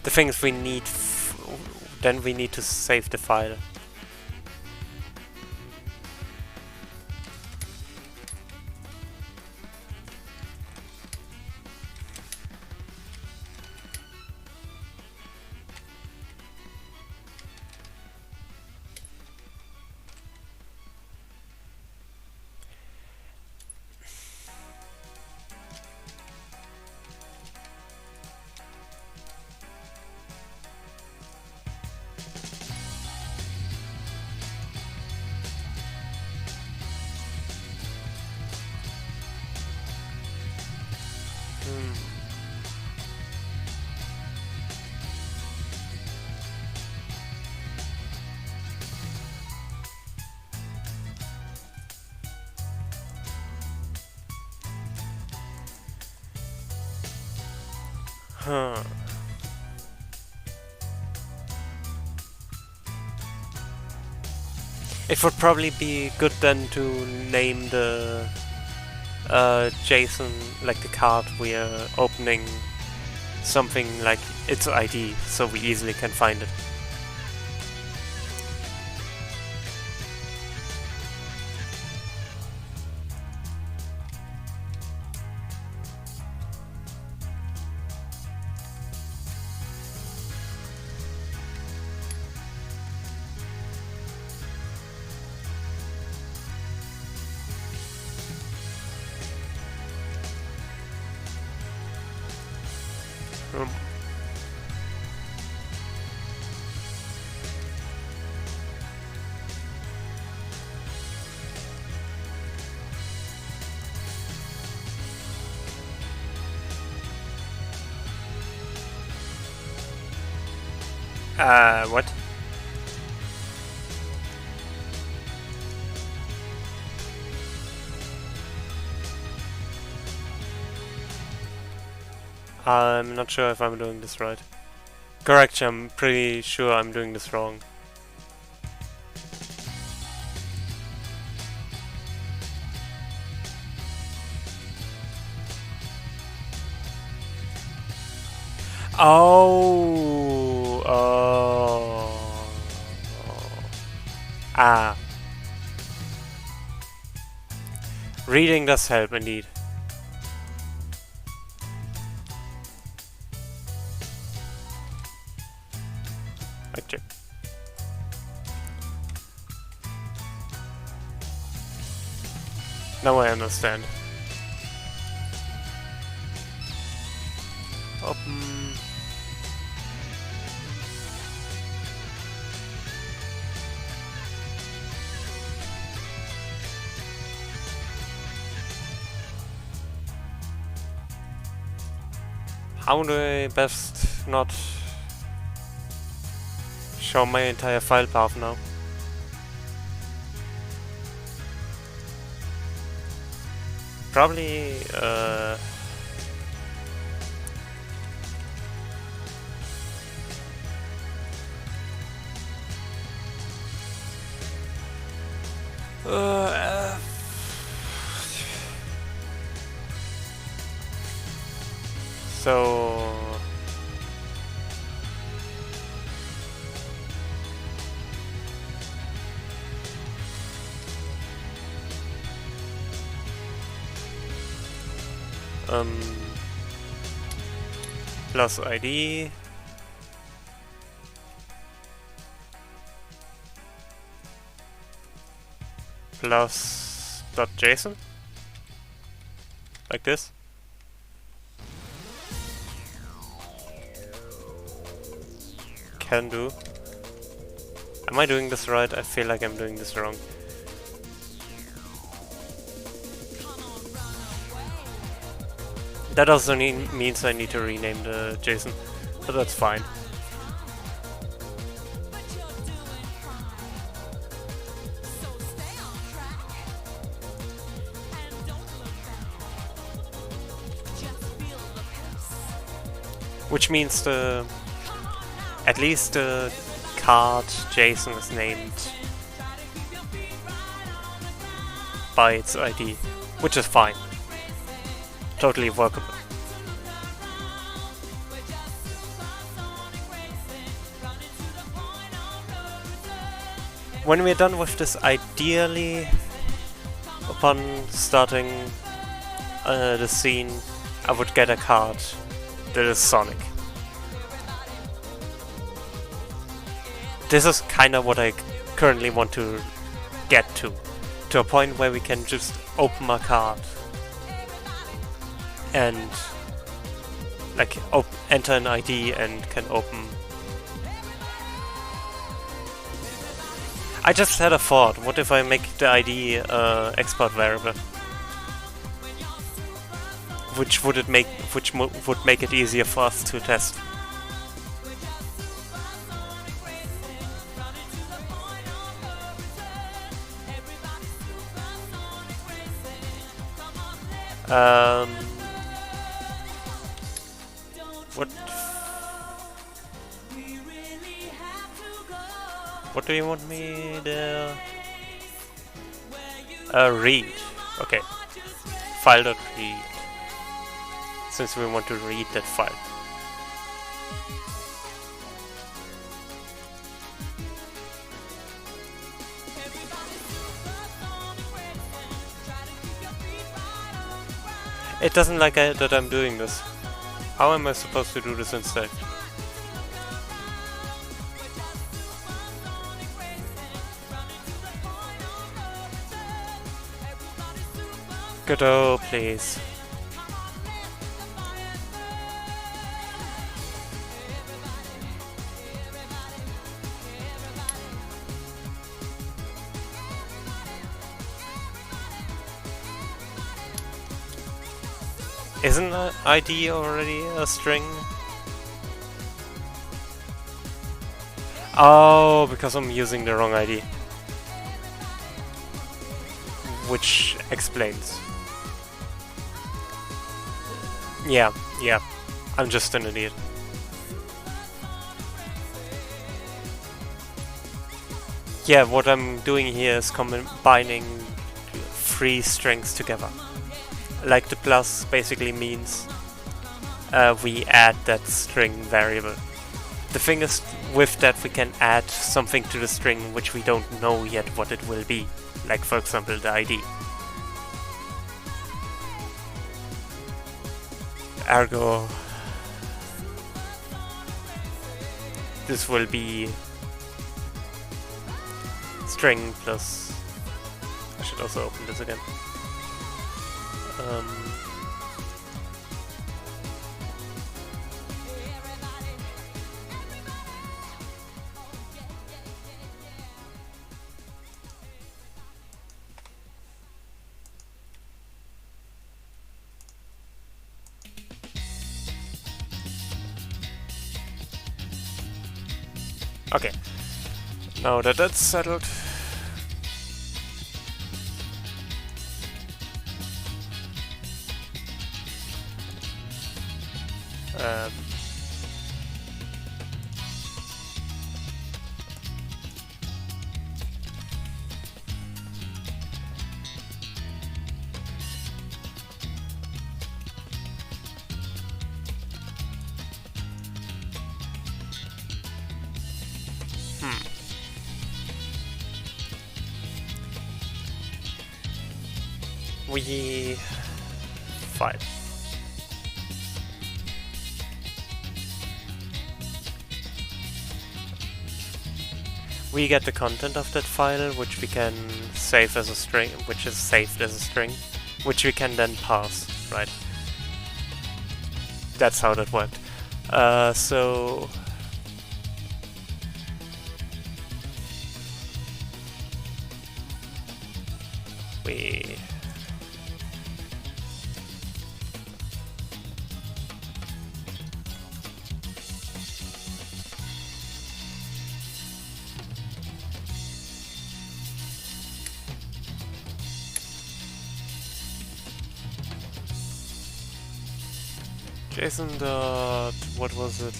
The thing is, we need... then we need to save the file. Huh. It would probably be good then to name the JSON, like the card we are opening, something like its ID, so we easily can find it. What? I'm not sure if I'm doing this right. Correction, I'm pretty sure I'm doing this wrong. Oh, ah. Reading does help indeed. Okay. Now I understand. Open. How do I best not show my entire file path now? Probably, so plus ID plus .json like this. Can do. Am I doing this right? I feel like I'm doing this wrong. That also means I need to rename the JSON, but that's fine. Which means at least the card JSON is named by its ID, which is fine. Totally workable. When we're done with this, ideally, upon starting the scene, I would get a card that is Sonic. This is kinda what I currently want to get to a point where we can just open a card and like enter an ID and can open. I just had a thought, what if I make the ID export variable? Which would make it easier for us to test. What do you want me there? Read. Okay. File.read. Since we want to read that file. It doesn't like that I'm doing this. How am I supposed to do this instead? Godot, please. Isn't an ID already a string? Oh, because I'm using the wrong ID. Which explains. Yeah, yeah. I'm just an idiot. Yeah, what I'm doing here is combining 3 strings together. Like the plus basically means we add that string variable. The thing is, with that we can add something to the string which we don't know yet what it will be. Like for example the ID. Ergo, this will be string plus... I should also open this again. Okay, now that that's settled, we file. We get the content of that file, which we can save as a string, which is saved as a string, which we can then parse, right? That's how that worked. So we JSON dot, what was it?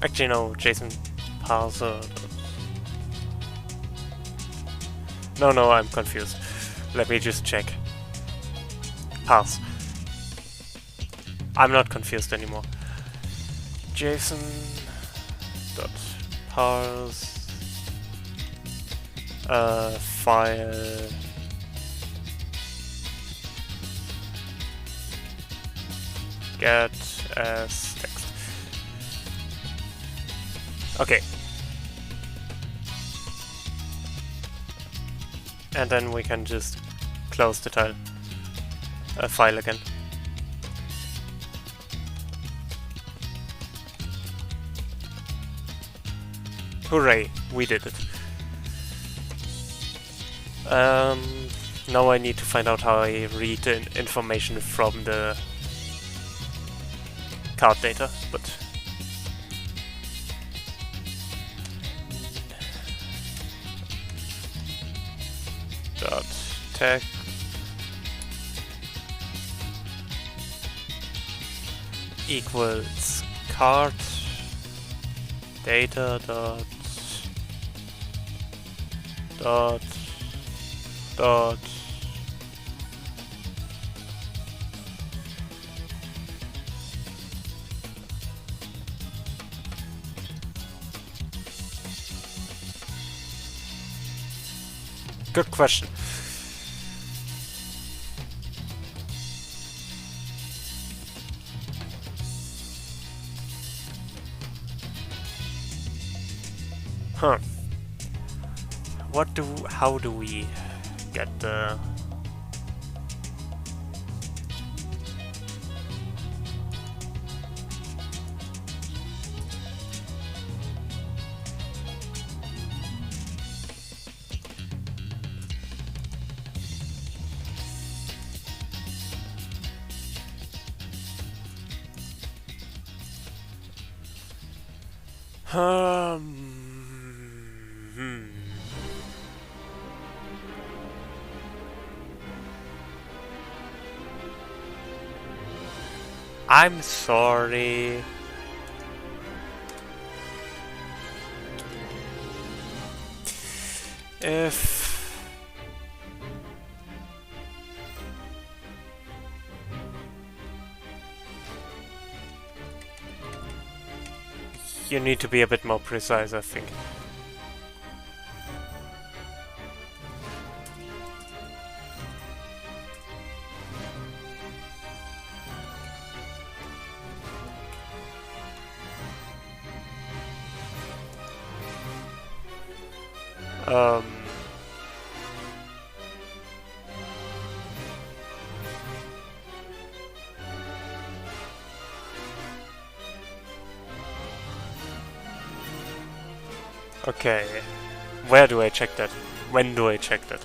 Actually no, JSON parser. No, I'm confused. Let me just check. Parse. I'm not confused anymore. JSON dot parse file get as text. Okay. And then we can just close the file again. Hooray, we did it. Now I need to find out how I read the information from the card data, but dot tag equals card data dot good question. Huh. How do we get the... Hmm. I'm sorry. If you need to be a bit more precise, I think. Um, okay. Where do I check that? When do I check that?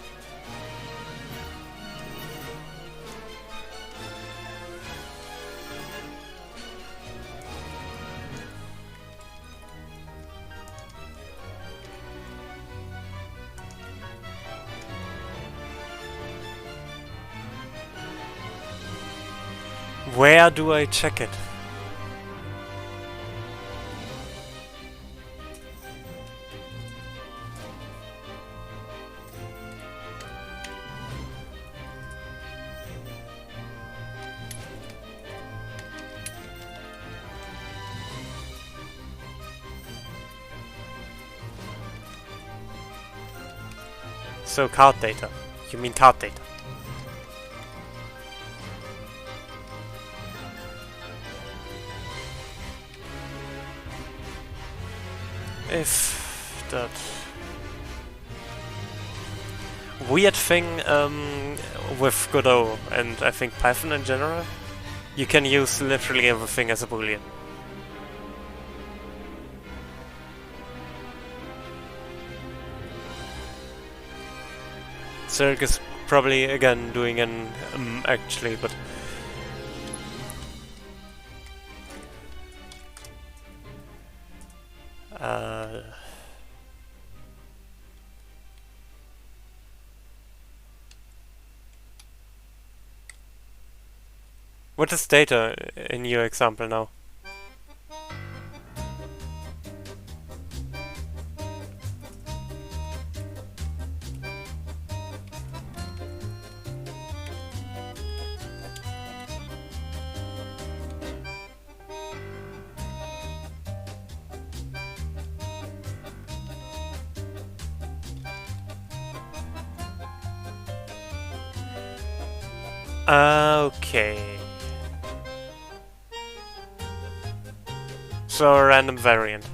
Where do I check it? So card data. You mean card data? If that weird thing with Godot and I think Python in general, you can use literally everything as a boolean. Circ is probably again doing an actually, but what is data in your example now? Okay. So a random variant.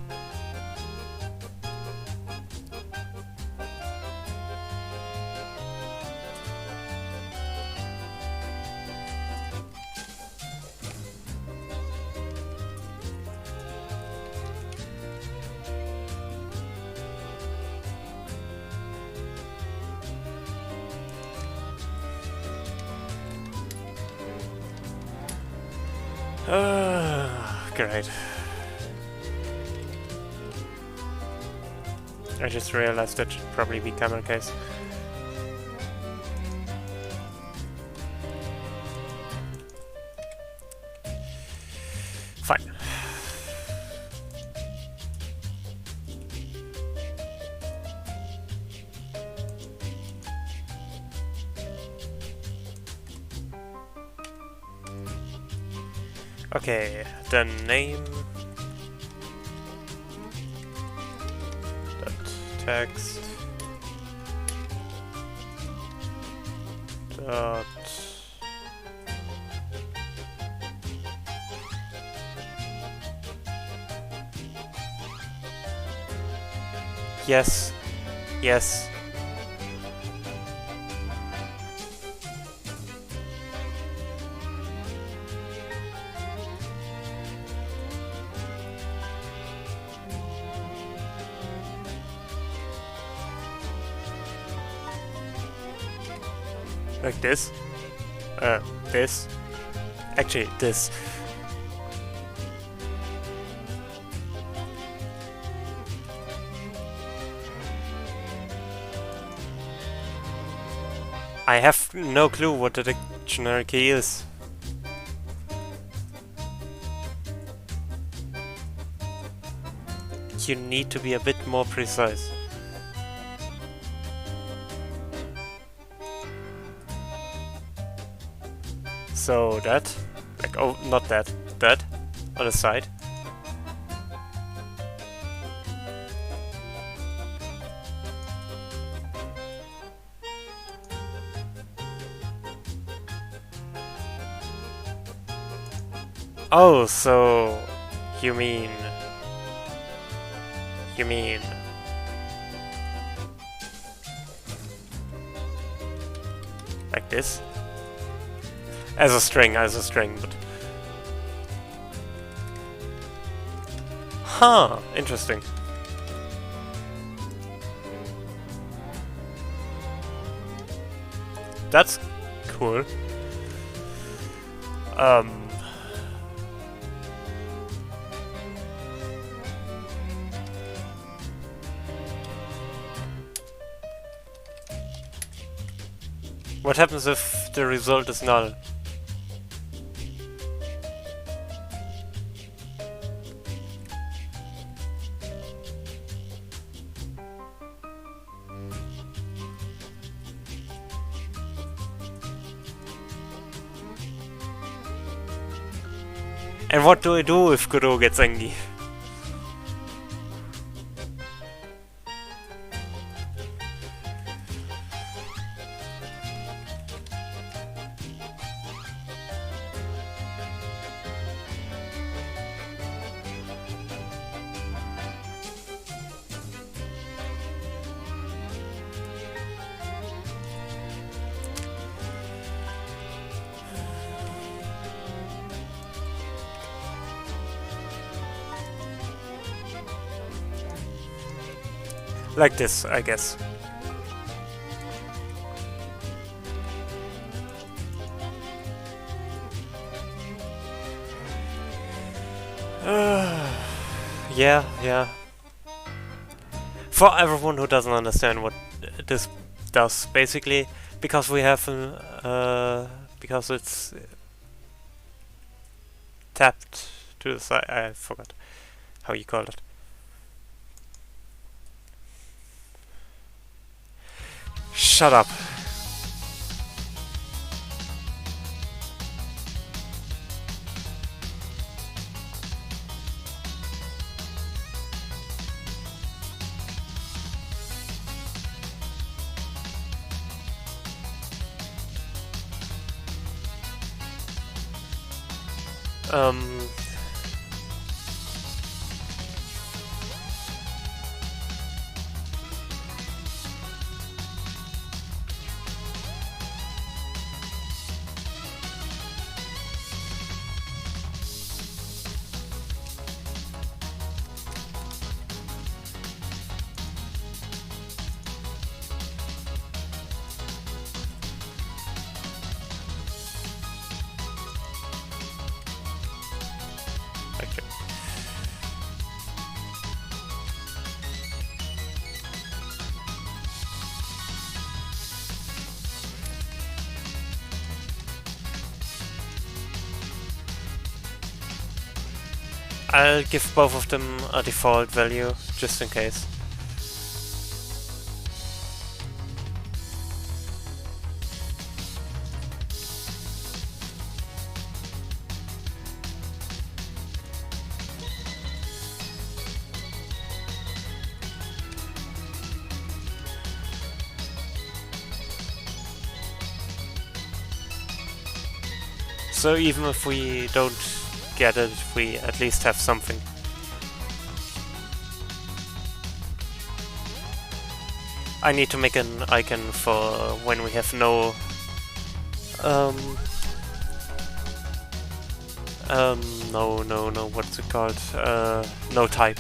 Great. I just realized that should probably be camel case. Fine. Okay, then name dot text dot yes, yes. Like this. This. Actually, this. I have no clue what the dictionary key is. You need to be a bit more precise. So that, like, oh, not that, that, on the side. Oh, so you mean like this? As a string, but huh, interesting. That's cool. What happens if the result is null? And what do I do if Godot gets angry? Like this, I guess. Yeah. For everyone who doesn't understand what this does, basically, because we have because it's tapped to the side. I forgot how you called it. Shut up. Okay. I'll give both of them a default value, just in case. So even if we don't get it, we at least have something. I need to make an icon for when we have no no, what's it called? No type.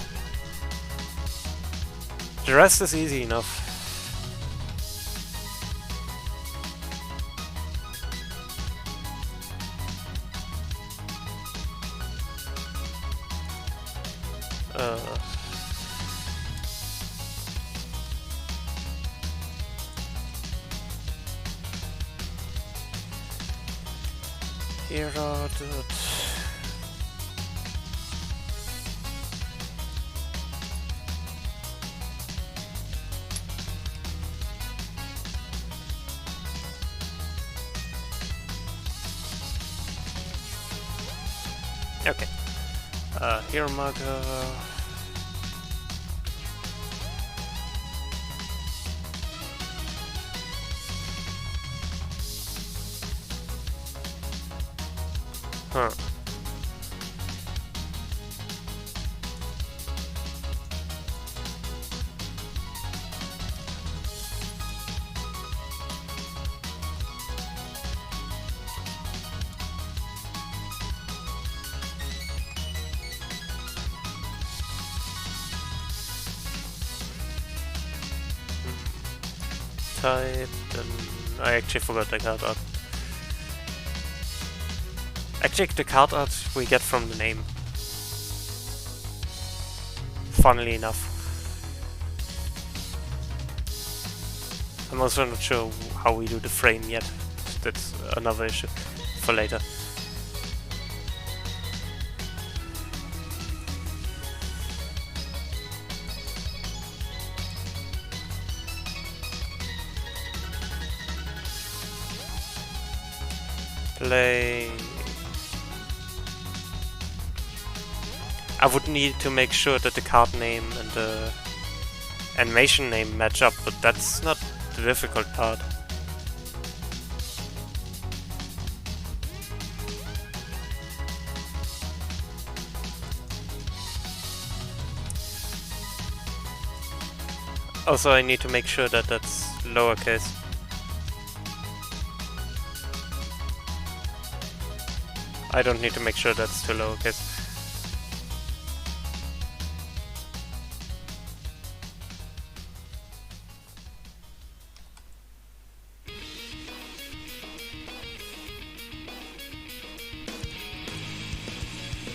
The rest is easy enough. Era dot. Okay. Hero marker. Huh. Type, then I actually forgot the card art. Actually, the card art we get from the name. Funnily enough. I'm also not sure how we do the frame yet. That's another issue for later. Play. I would need to make sure that the card name and the animation name match up, but that's not the difficult part. Also, I need to make sure that that's lowercase. I don't need to make sure that's too lowercase.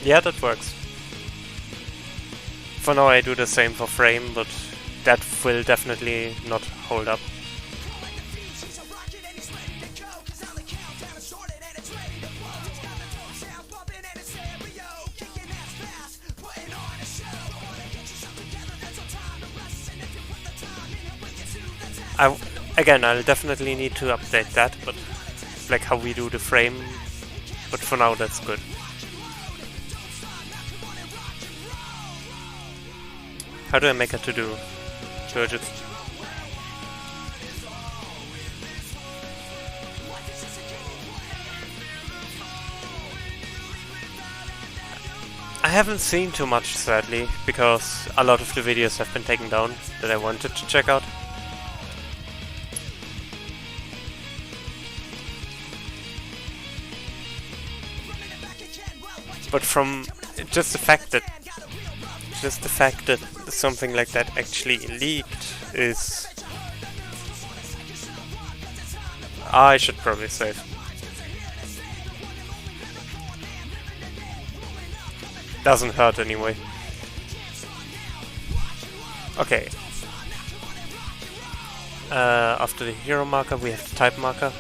Yeah, that works. For now I do the same for frame, but that will definitely not hold up. Again, I'll definitely need to update that, but like how we do the frame, but for now that's good. How do I make a to-do? Do I just... I haven't seen too much, sadly, because a lot of the videos have been taken down that I wanted to check out. But from just the fact that something like that actually leaked is... I should probably save. Doesn't hurt anyway. Okay. After the hero marker we have the type marker.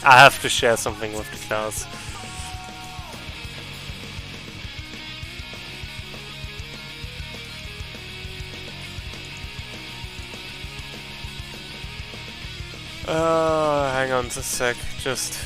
I have to share something with the class. Hang on a sec, just...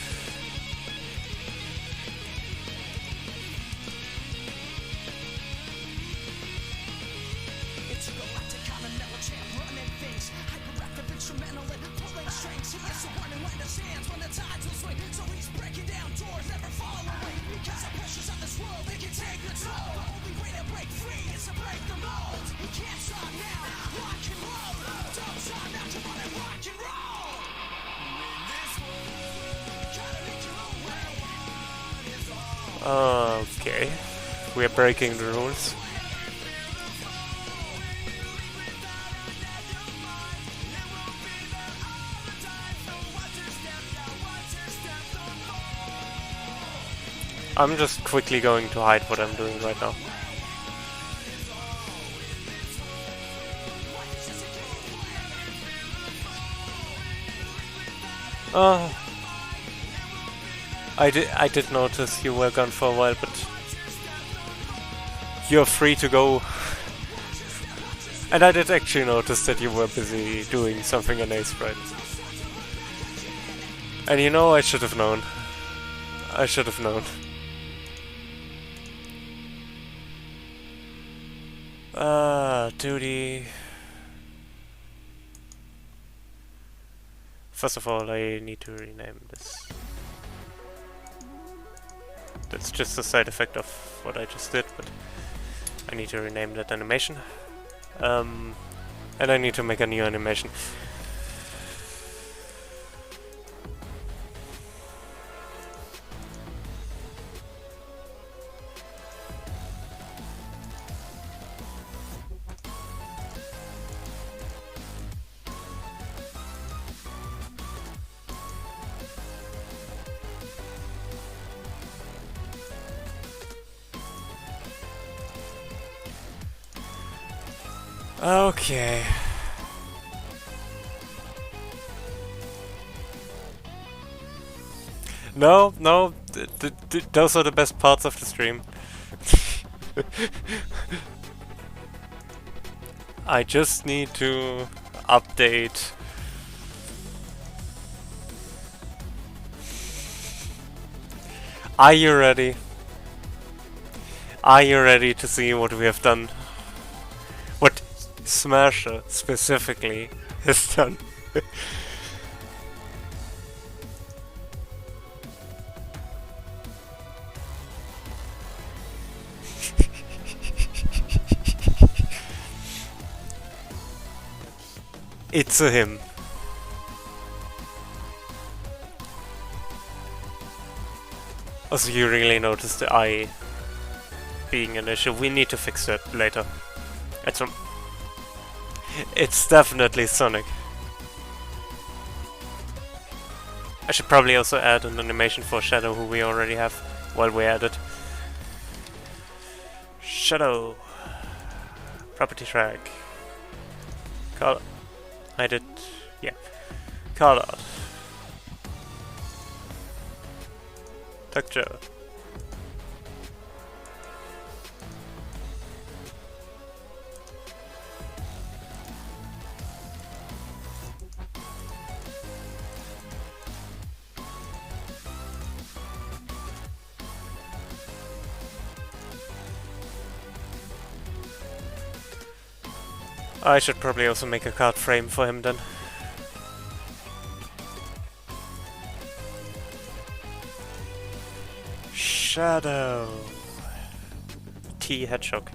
Okay, we are breaking the rules. I'm just quickly going to hide what I'm doing right now. I did notice you were gone for a while, but you're free to go. And I did actually notice that you were busy doing something in A-Sprite. And you know, I should have known. I should have known. Duty. First of all, I need to rename this. That's just a side effect of what I just did, but I need to rename that animation. And I need to make a new animation. Okay. No, no, those are the best parts of the stream. I just need to update. Are you ready? Are you ready to see what we have done? What Smasher specifically has done? It's a him. Also, you really noticed the eye being an issue. We need to fix that later. It's definitely Sonic. I should probably also add an animation for Shadow, who we already have, while we're at it. Shadow. Property track. Call. I did. Yeah. Call out. Texture. I should probably also make a card frame for him then. Shadow. T Hedgehog.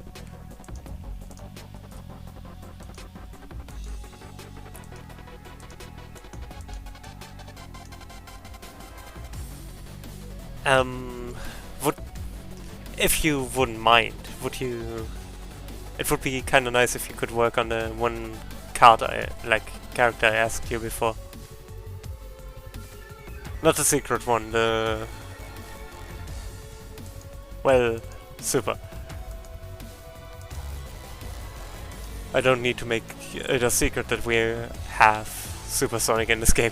If you wouldn't mind, would you? It would be kind of nice if you could work on the one character I asked you before. Not the secret one, the... Well, super. I don't need to make it a secret that we have Supersonic in this game.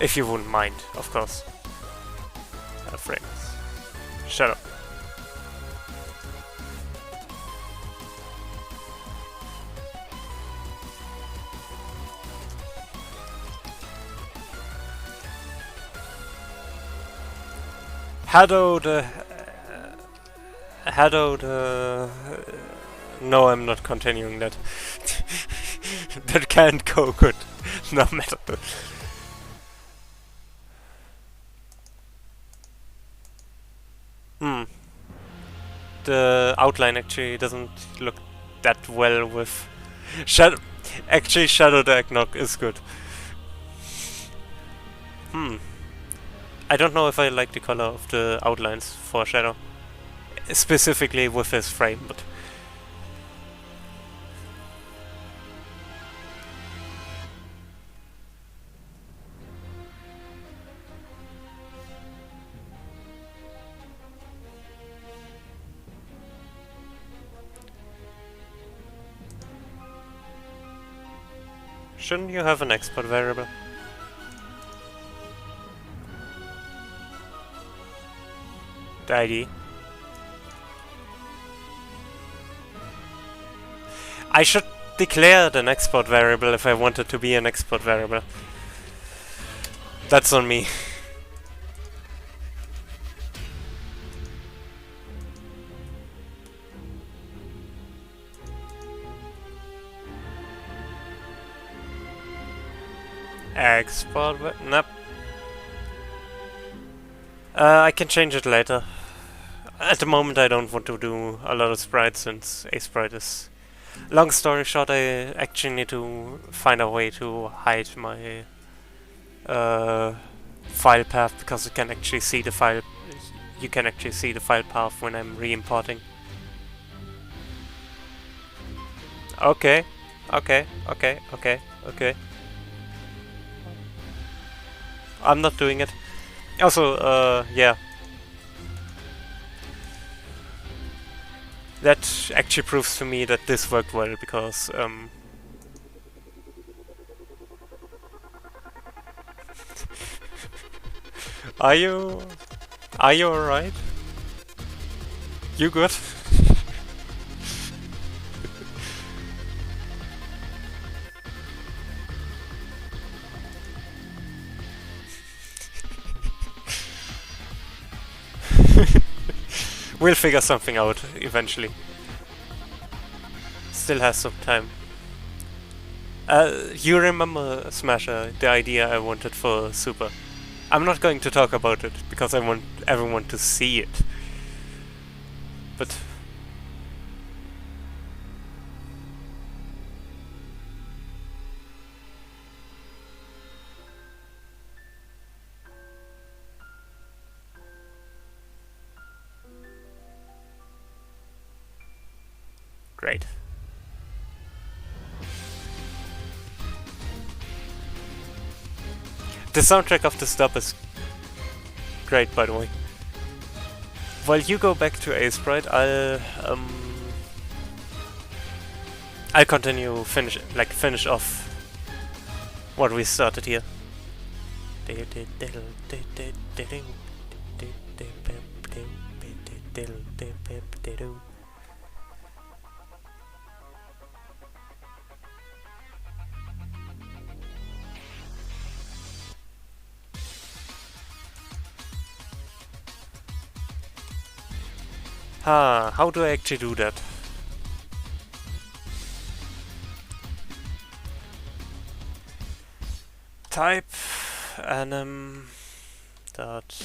If you wouldn't mind, of course. Frames. Shut up. No, I'm not continuing that. That can't go good. No matter. The outline actually doesn't look that well with Shadow. Actually, Shadow the Eggnog is good. I don't know if I like the color of the outlines for Shadow, specifically with his frame, but Shouldn't you have an export variable? The ID. I should declare an export variable if I want it to be an export variable. That's on me. Export, nope. I can change it later. At the moment I don't want to do a lot of sprites since a sprite is... Long story short, I actually need to find a way to hide my file path because you can actually see the file. You can actually see the file path when I'm re-importing. Okay. I'm not doing it. Also, yeah. That actually proves to me that this worked well, because Are you alright? You good? We'll figure something out eventually. Still has some time. You remember, Smasher, the idea I wanted for Super. I'm not going to talk about it, because I want everyone to see it. But... Great. The soundtrack of the stop is great, by the way. While you go back to A Sprite, I'll continue finish off what we started here. How do I actually do that? Type anim dot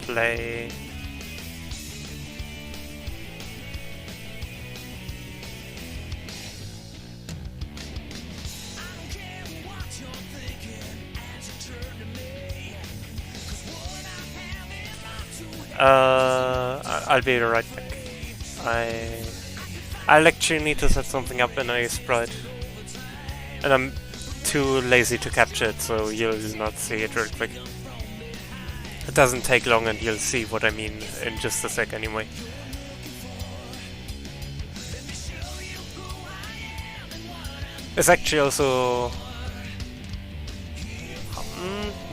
play I'll be right back. I'll actually need to set something up in a sprite, and I'm too lazy to capture it, so you'll not see it real quick. It doesn't take long, and you'll see what I mean in just a sec anyway. It's actually also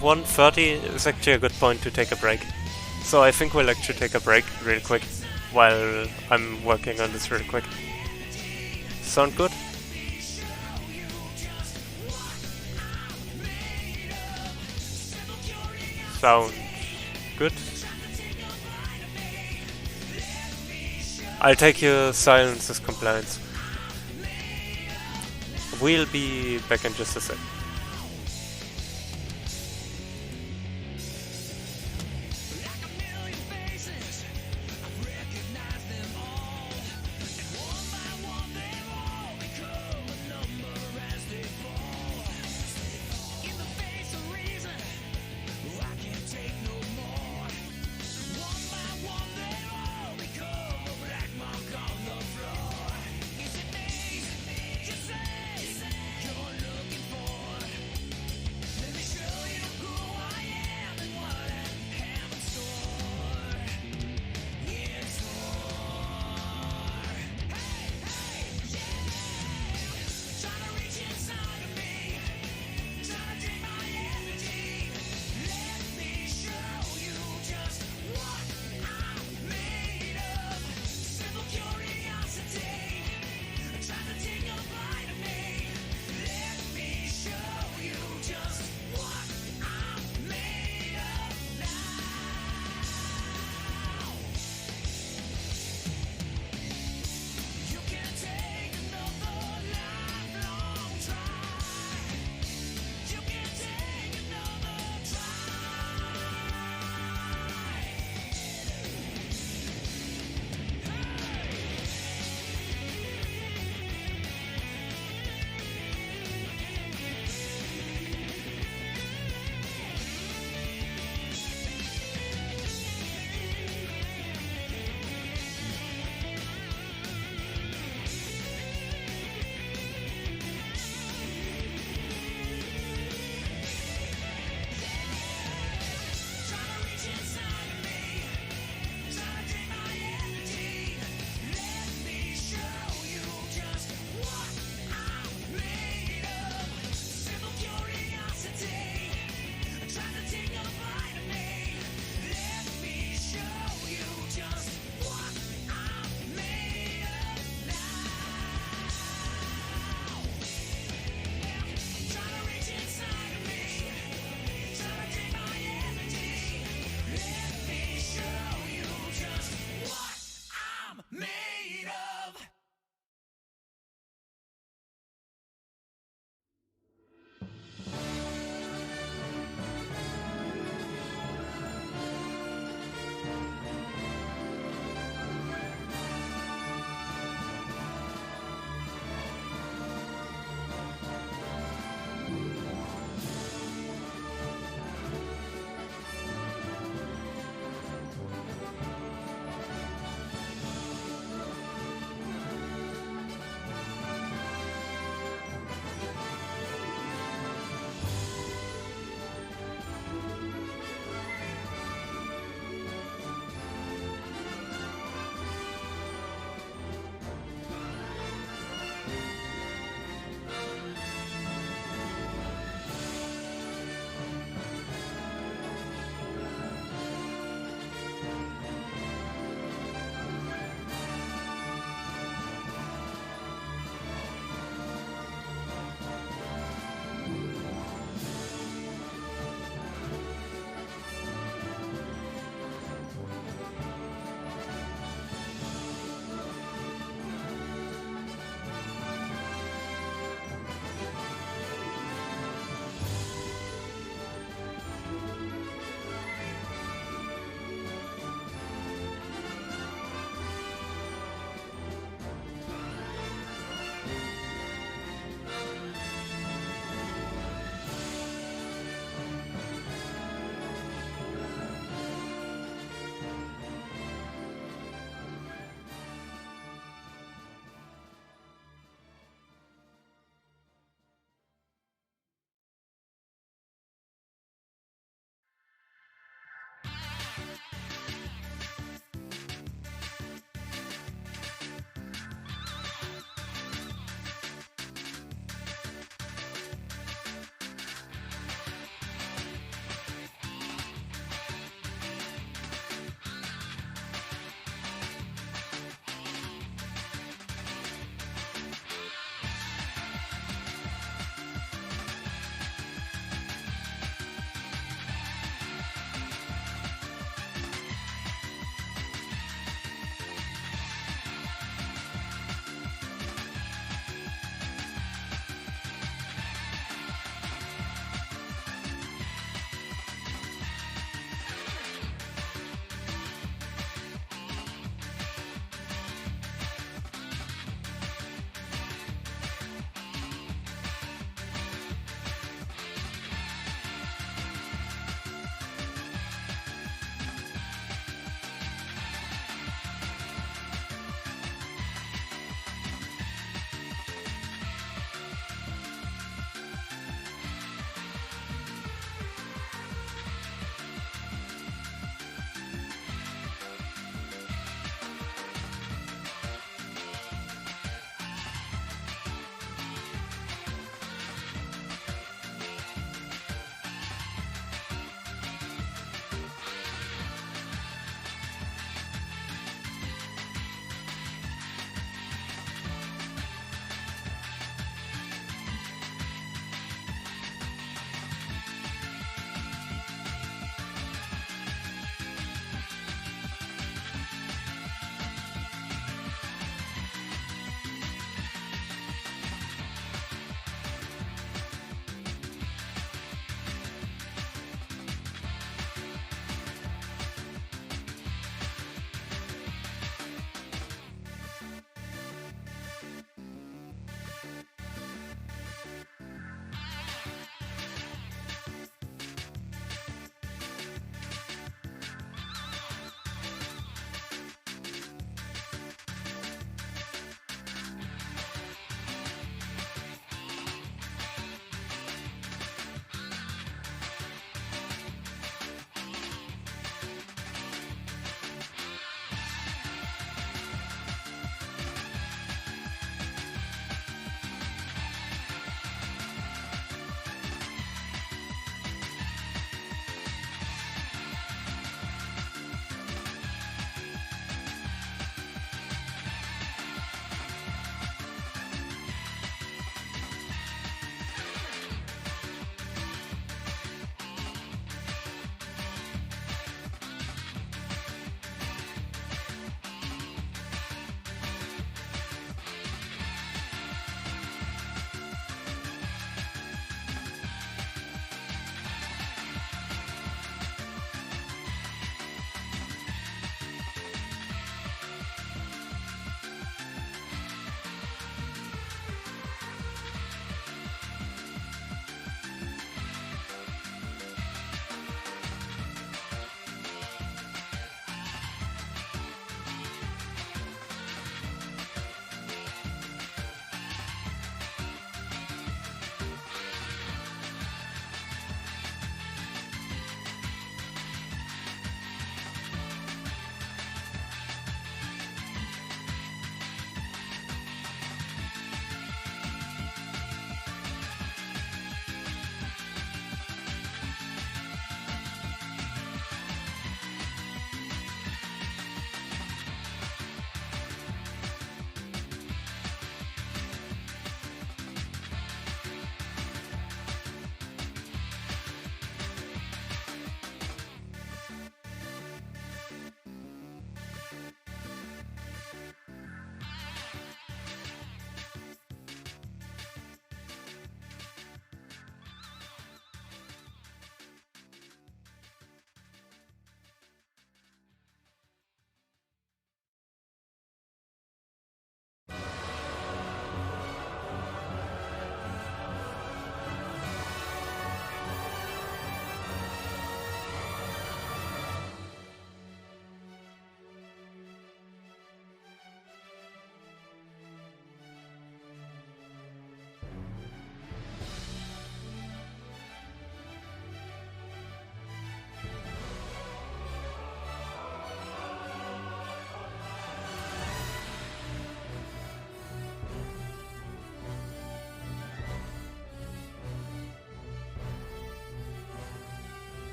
1:30 is actually a good point to take a break. So I think we'll actually take a break real quick while I'm working on this real quick. Sound good? Sound good? I'll take your silence as compliance. We'll be back in just a sec.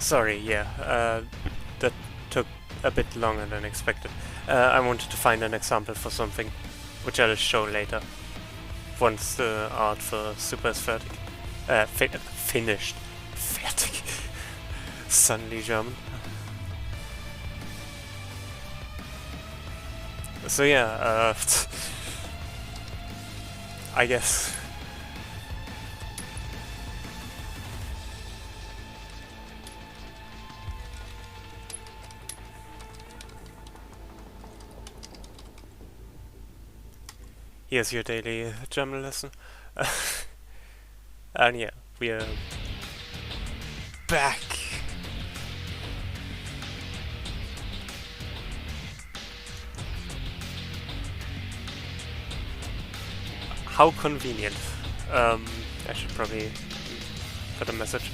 Sorry, yeah, that took a bit longer than expected. I wanted to find an example for something, which I'll show later, once the art for Super is finished. Fertig. Suddenly German. So yeah, I guess. Here's your daily German lesson. And yeah, we are back. How convenient. I should probably put a message.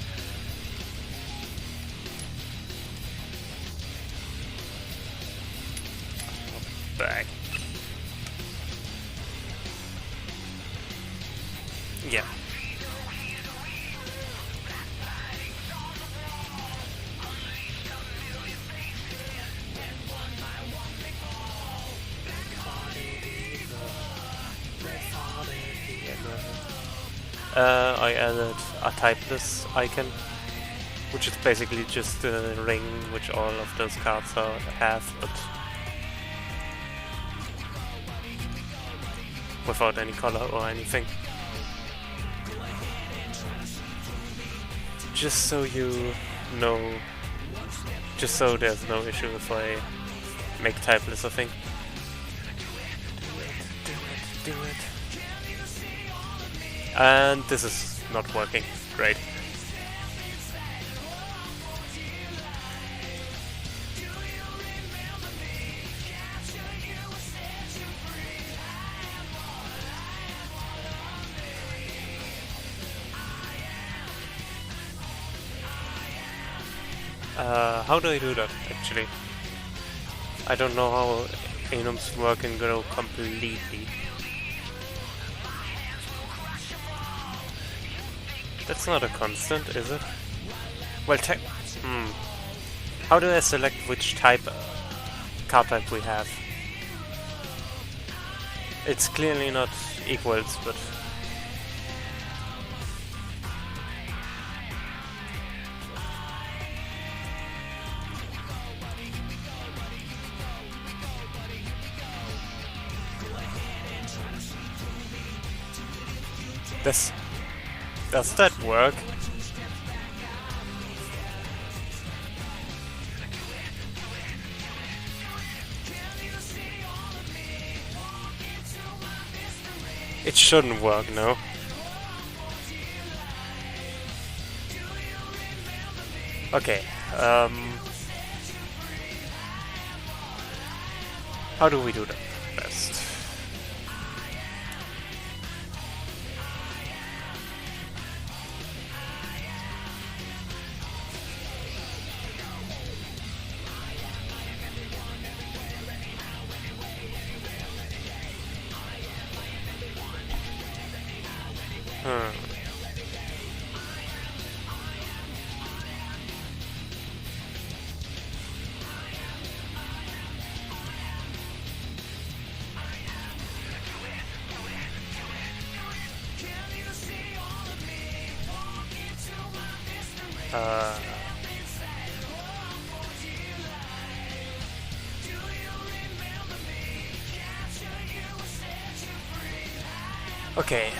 Back. Yeah. I added a typeless icon, which is basically just a ring which all of those cards have, but without any color or anything. Just so you know, just so there's no issue if I make typeless a thing. Do it. And this is not working. Great. How do I do that, actually? I don't know how enums work in Go completely. That's not a constant, is it? Well, how do I select which card type we have? It's clearly not equals, but... Does that work? It shouldn't work, no? Okay, how do we do that best? Okay,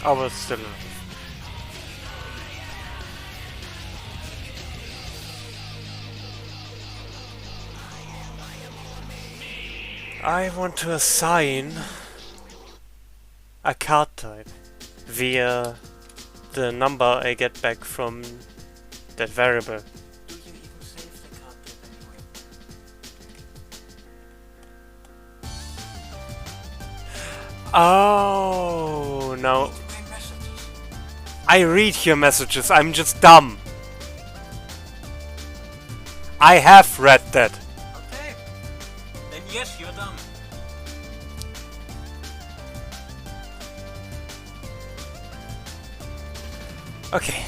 I was still... I want to assign a card type via the number I get back from that variable. Do you even save the card type anyway? Oh, now I read your messages, I'm just dumb. I have read that. Okay. Then yes, you're dumb. Okay.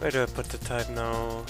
Where do I put the type now?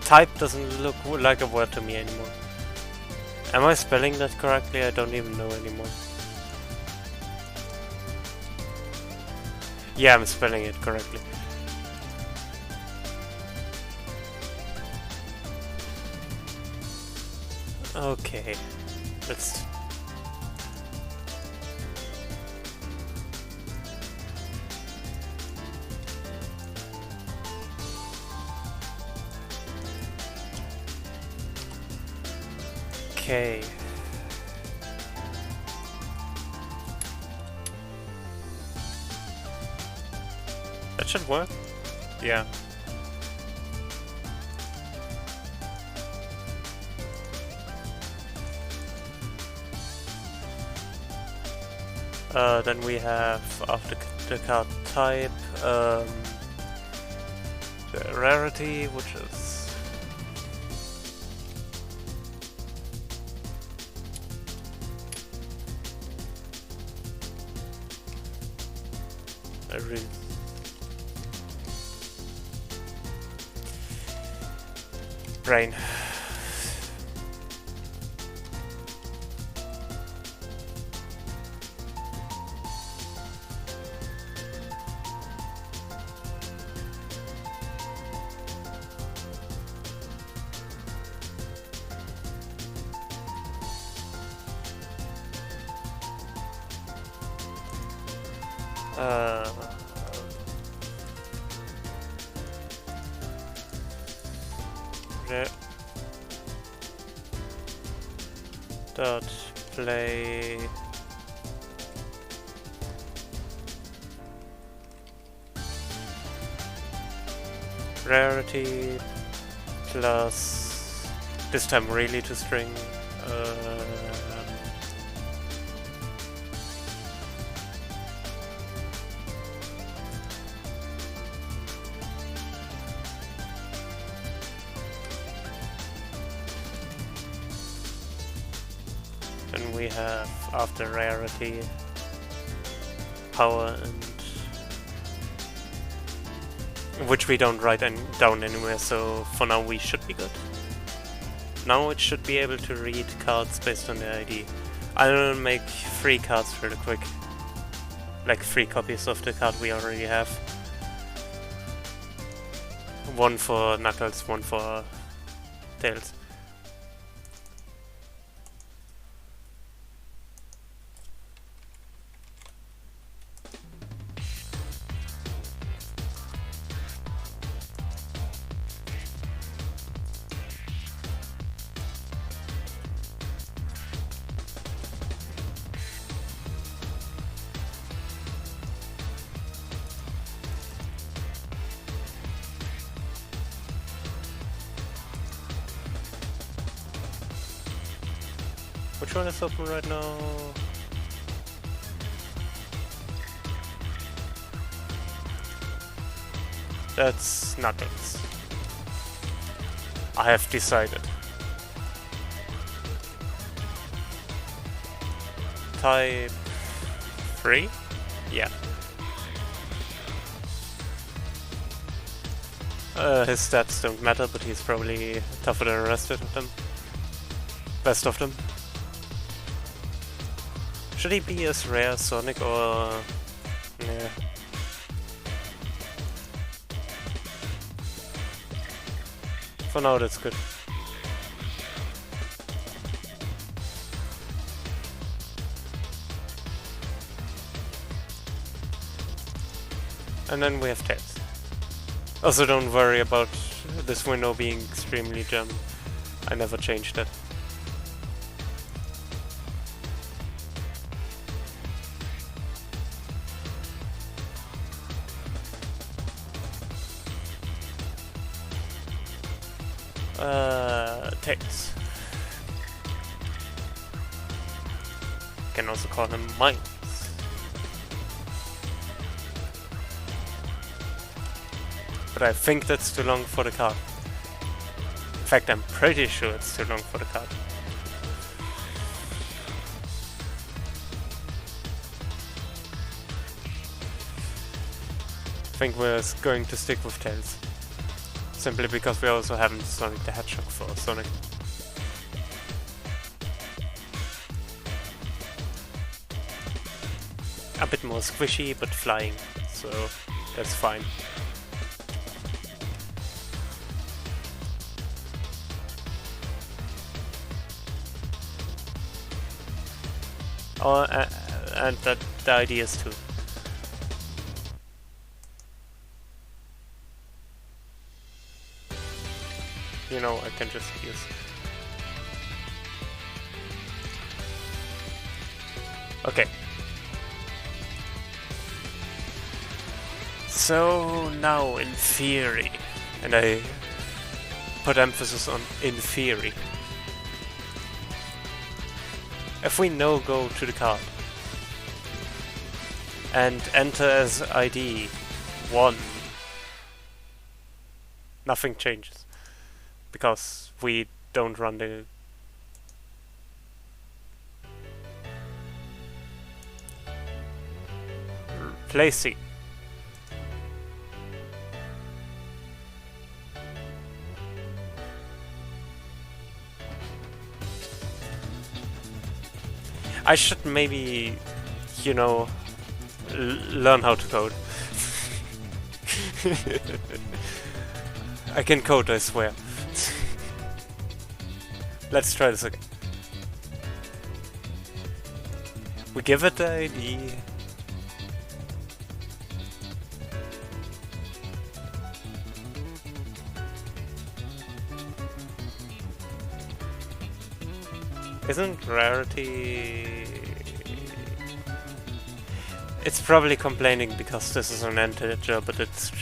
Type doesn't look like a word to me anymore. Am I spelling that correctly? I don't even know anymore. Yeah, I'm spelling it correctly. Okay, let's... Okay. That should work. Yeah. Then we have after the card type, the rarity, which is a really brain. Dot play rarity plus this time really to string then we have after rarity power, and which we don't write down anywhere, so for now we should be good. Now it should be able to read cards based on the ID. I'll make 3 cards really quick, like 3 copies of the card we already have. 1 for Knuckles, 1 for Tails. Which one is open right now? That's Knuckles. I have decided. Type 3? Yeah. His stats don't matter, but he's probably tougher than the rest of them. Best of them. Should he be as rare as Sonic or... yeah. For now, that's good. And then we have tails. Also, don't worry about this window being extremely jammed. I never changed it. Tails. Can also call him mines. But I think that's too long for the card. In fact, I'm pretty sure it's too long for the card. I think we're going to stick with Tails. Simply because we also haven't Sonic the Hedgehog for Sonic. A bit more squishy, but flying, so that's fine. Oh, and that the ideas too. You know, I can just use. Okay. So now, in theory, and I put emphasis on in theory. If we no-go to the card and enter as ID 1, nothing changes because we don't run the play C. I should maybe, you know, learn how to code. I can code, I swear. Let's try this again. We give it the ID. Isn't rarity... It's probably complaining because this is an integer, but it's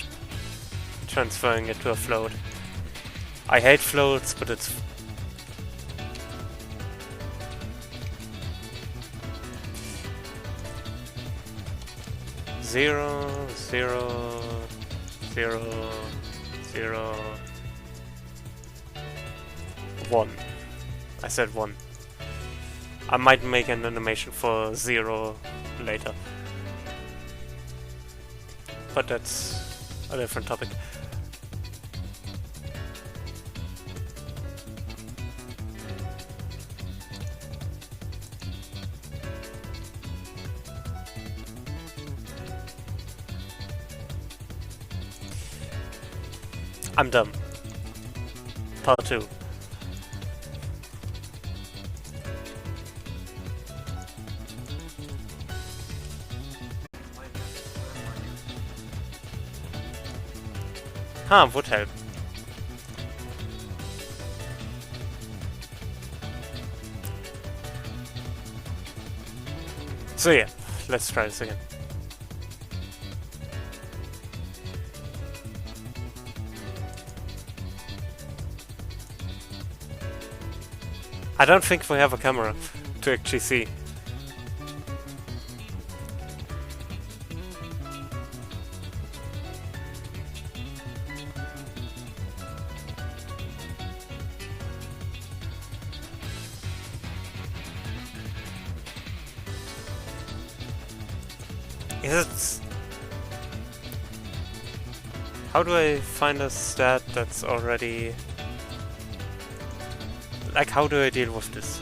transferring it to a float. I hate floats, but it's... Zero, zero, zero, zero, 1. I said 1. I might make an animation for 0 later. But that's a different topic. I'm done. Part 2. Huh, would help. So yeah, let's try this again. I don't think we have a camera to actually see. Is it... How do I find a stat that's already... Like, how do I deal with this?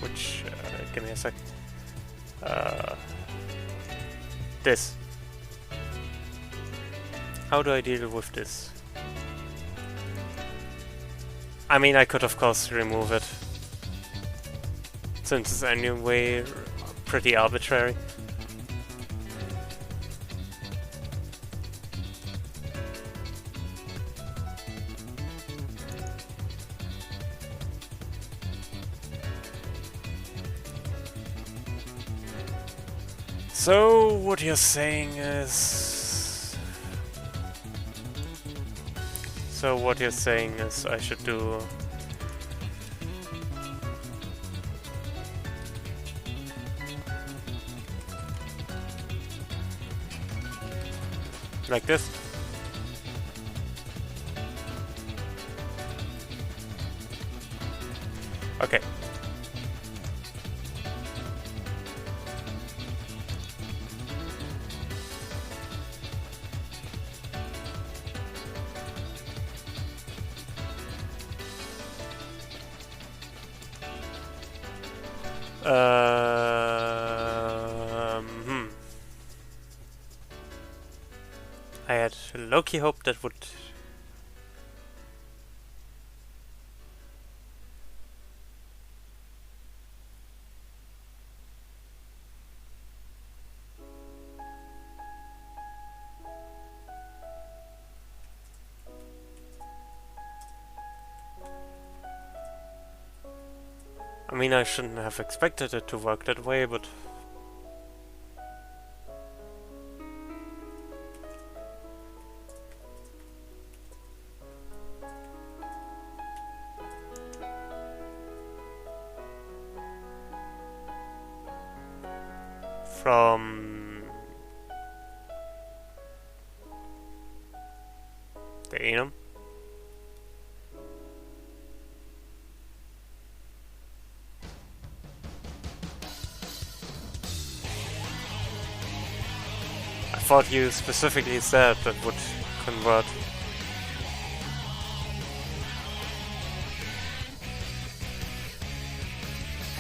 Which, give me a sec. This. How do I deal with this? I mean, I could of course remove it, since it's anyway pretty arbitrary. So, what you're saying is... I should do... like this? Okay. I had low-key hoped that would... I mean, I shouldn't have expected it to work that way, but... from... the enum. I thought you specifically said that would convert.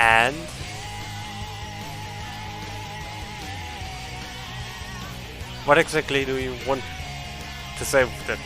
And... what exactly do you want to say with that?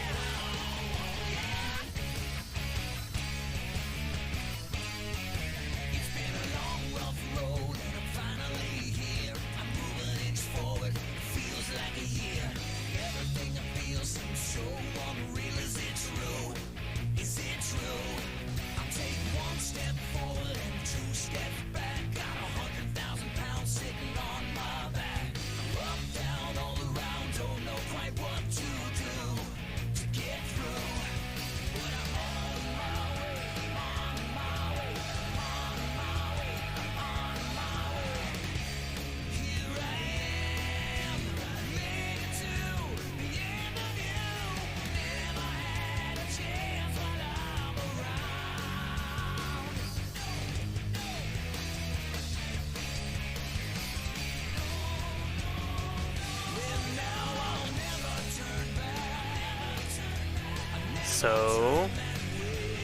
So...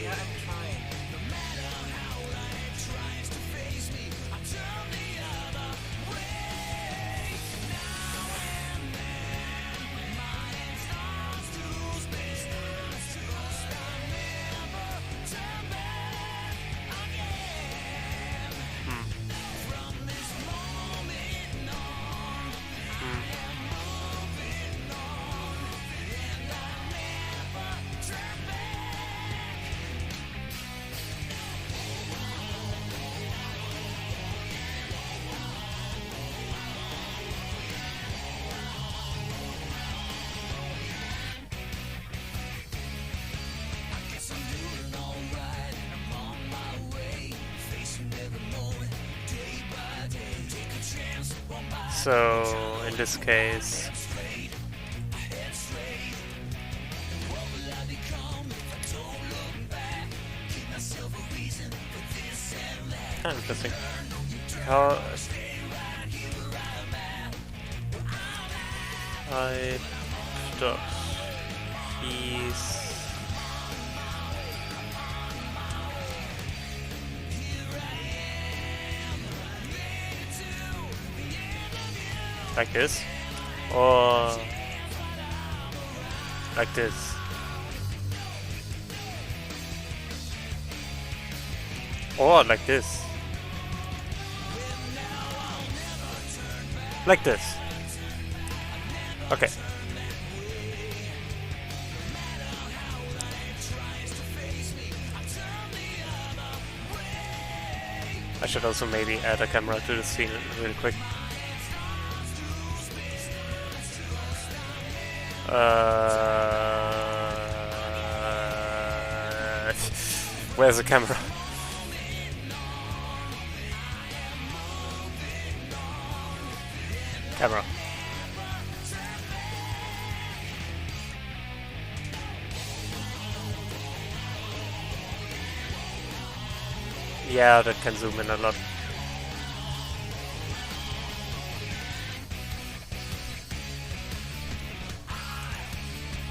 Yeah, I'm trying. So, in this case... interesting. How... I... dot... keys... like this, or like this. Or like this. Like this. Okay. I should also maybe add a camera to the scene really quick. Where's the camera? Camera. Yeah, that can zoom in a lot.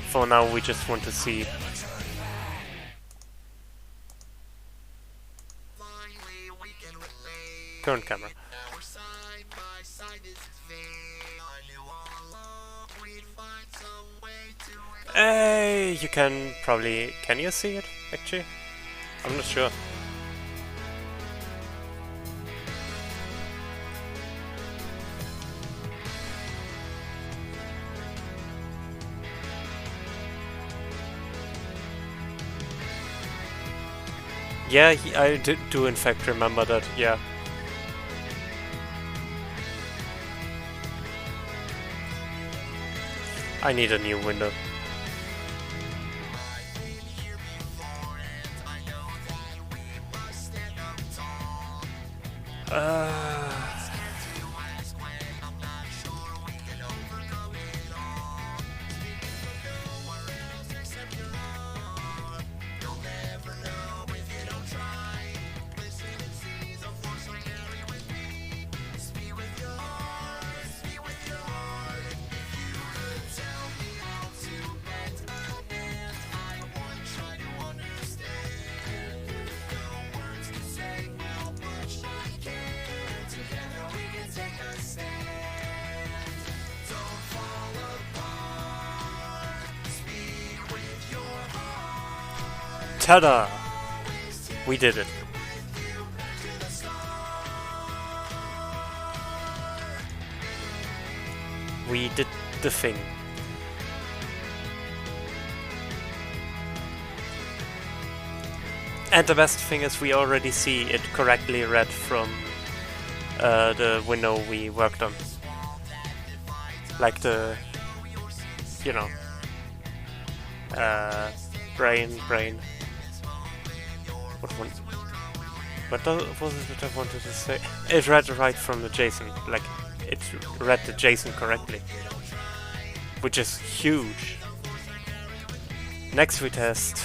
For now, we just want to see. Current camera. Hey, you can probably... Can you see it, actually? I'm not sure. Yeah, I do in fact remember that, yeah. I need a new window. Ta-da! We did it. We did the thing. And the best thing is we already see it correctly read from the window we worked on. Like the, you know, brain. What was it that I wanted to say? It read right from the JSON, like it read the JSON correctly, which is huge. Next we test,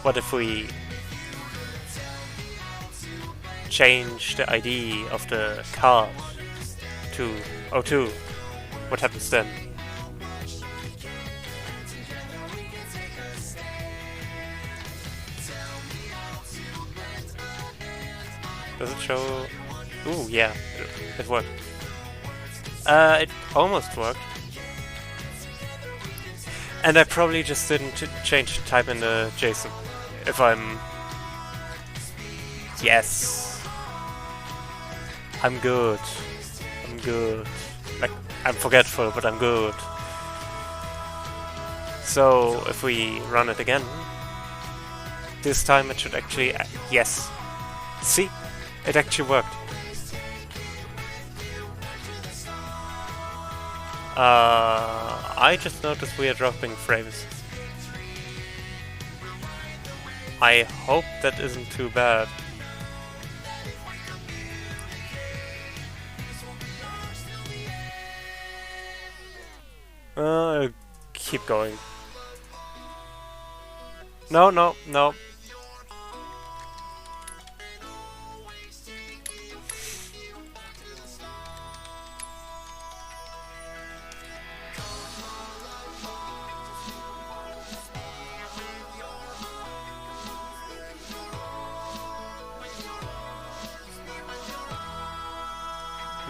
what if we change the ID of the card to O2? What happens then? Does it show? Ooh, yeah, it worked. It almost worked. And I probably just didn't change the type in the JSON. If I'm... Yes! I'm good. I'm good. Like, I'm forgetful, but I'm good. So, if we run it again, this time it should actually... yes! See? It actually worked. I just noticed we are dropping frames. I hope that isn't too bad. Keep going. No.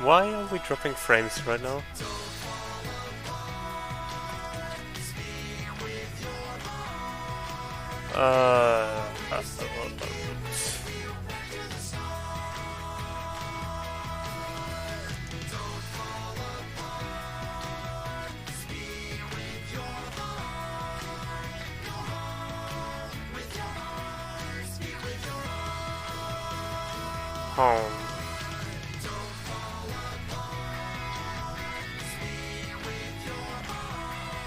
Why are we dropping frames right now? home.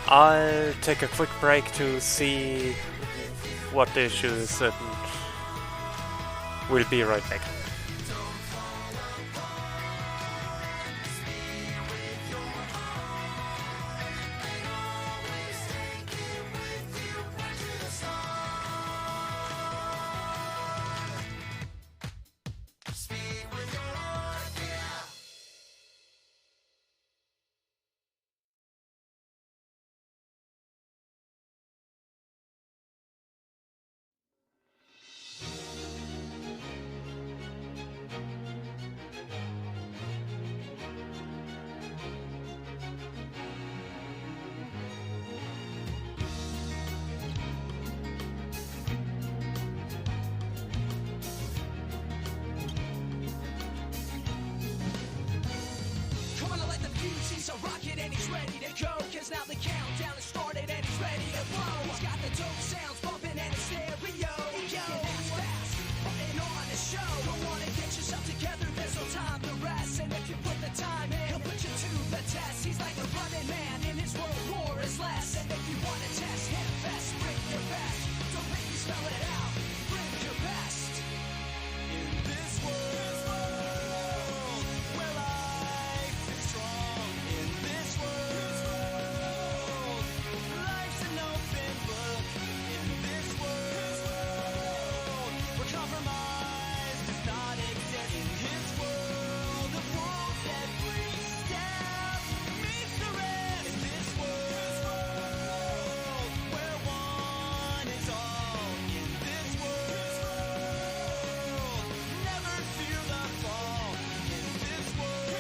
I'll take a quick break to see what the issue is and we'll be right back. He's a rocket and he's ready to go, cause now the countdown has started and he's ready to blow. He's got the dope sounds bumping and his stereo. That's fast, putting on a show. Don't wanna get yourself together, there's no time to rest. And if you put the time in, he'll put you to the test. He's like a running man and his world war is less. And if you wanna test him best, bring your best. Don't make me spell it out, bring your best. In this world where life is strong, in this world life's an open book. In this world where compromise does not exist. In his world of rules, every step meets the rest. In this world where one is all. In this world never fear the fall. In this world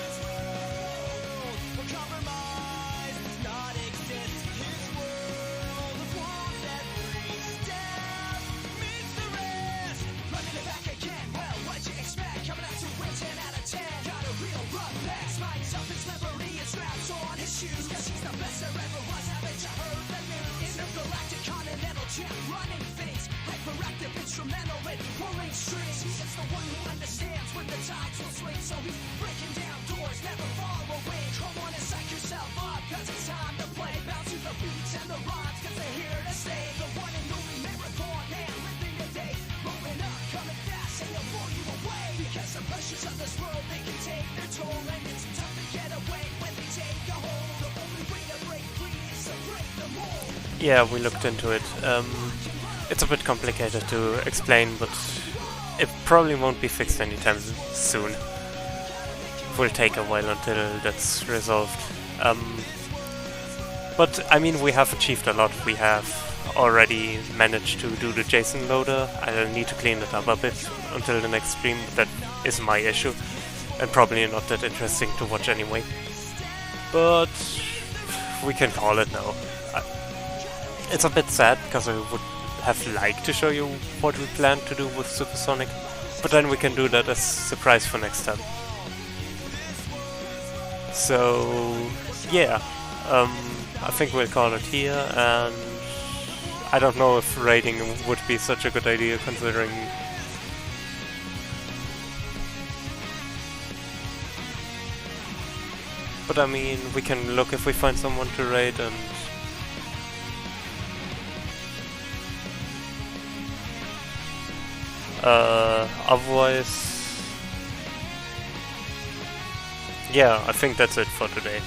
where compromise does not exist. His world of rules, every step meets the rest. Running it back again, well, what'd you expect? Coming out to win 10 out of 10. Got a real rough pass. Myself his memory and straps on his shoes. Cause he's the best there ever was. Haven't you heard the news? Intergalactic continental champ running things. Hyperactive instrumental in pulling strings. It's the one who understands when the tides will swing. So he's breaking down doors, never far away. Come on and psych yourself up, cause it's time to play. Bounce to the beats and the rhymes, cause they're here to stay. The one and only marathon man, living the day. Rolling up, coming fast, and they'll blow you away. Because the pressures of this world, they can take their toll. And it's tough to get away when they take a hold. The only way to break free is to break the mold. Yeah, we looked into it. It's a bit complicated to explain, but it probably won't be fixed anytime soon. It will take a while until that's resolved. But I mean, we have achieved a lot. We have already managed to do the JSON loader. I'll need to clean it up a bit until the next stream. That is my issue, and probably not that interesting to watch anyway. But we can call it now. It's a bit sad because I would have liked to show you what we plan to do with Supersonic, but then we can do that as a surprise for next time. So yeah, I think we'll call it here, and I don't know if raiding would be such a good idea considering but I mean, we can look if we find someone to raid, and otherwise, yeah, I think that's it for today.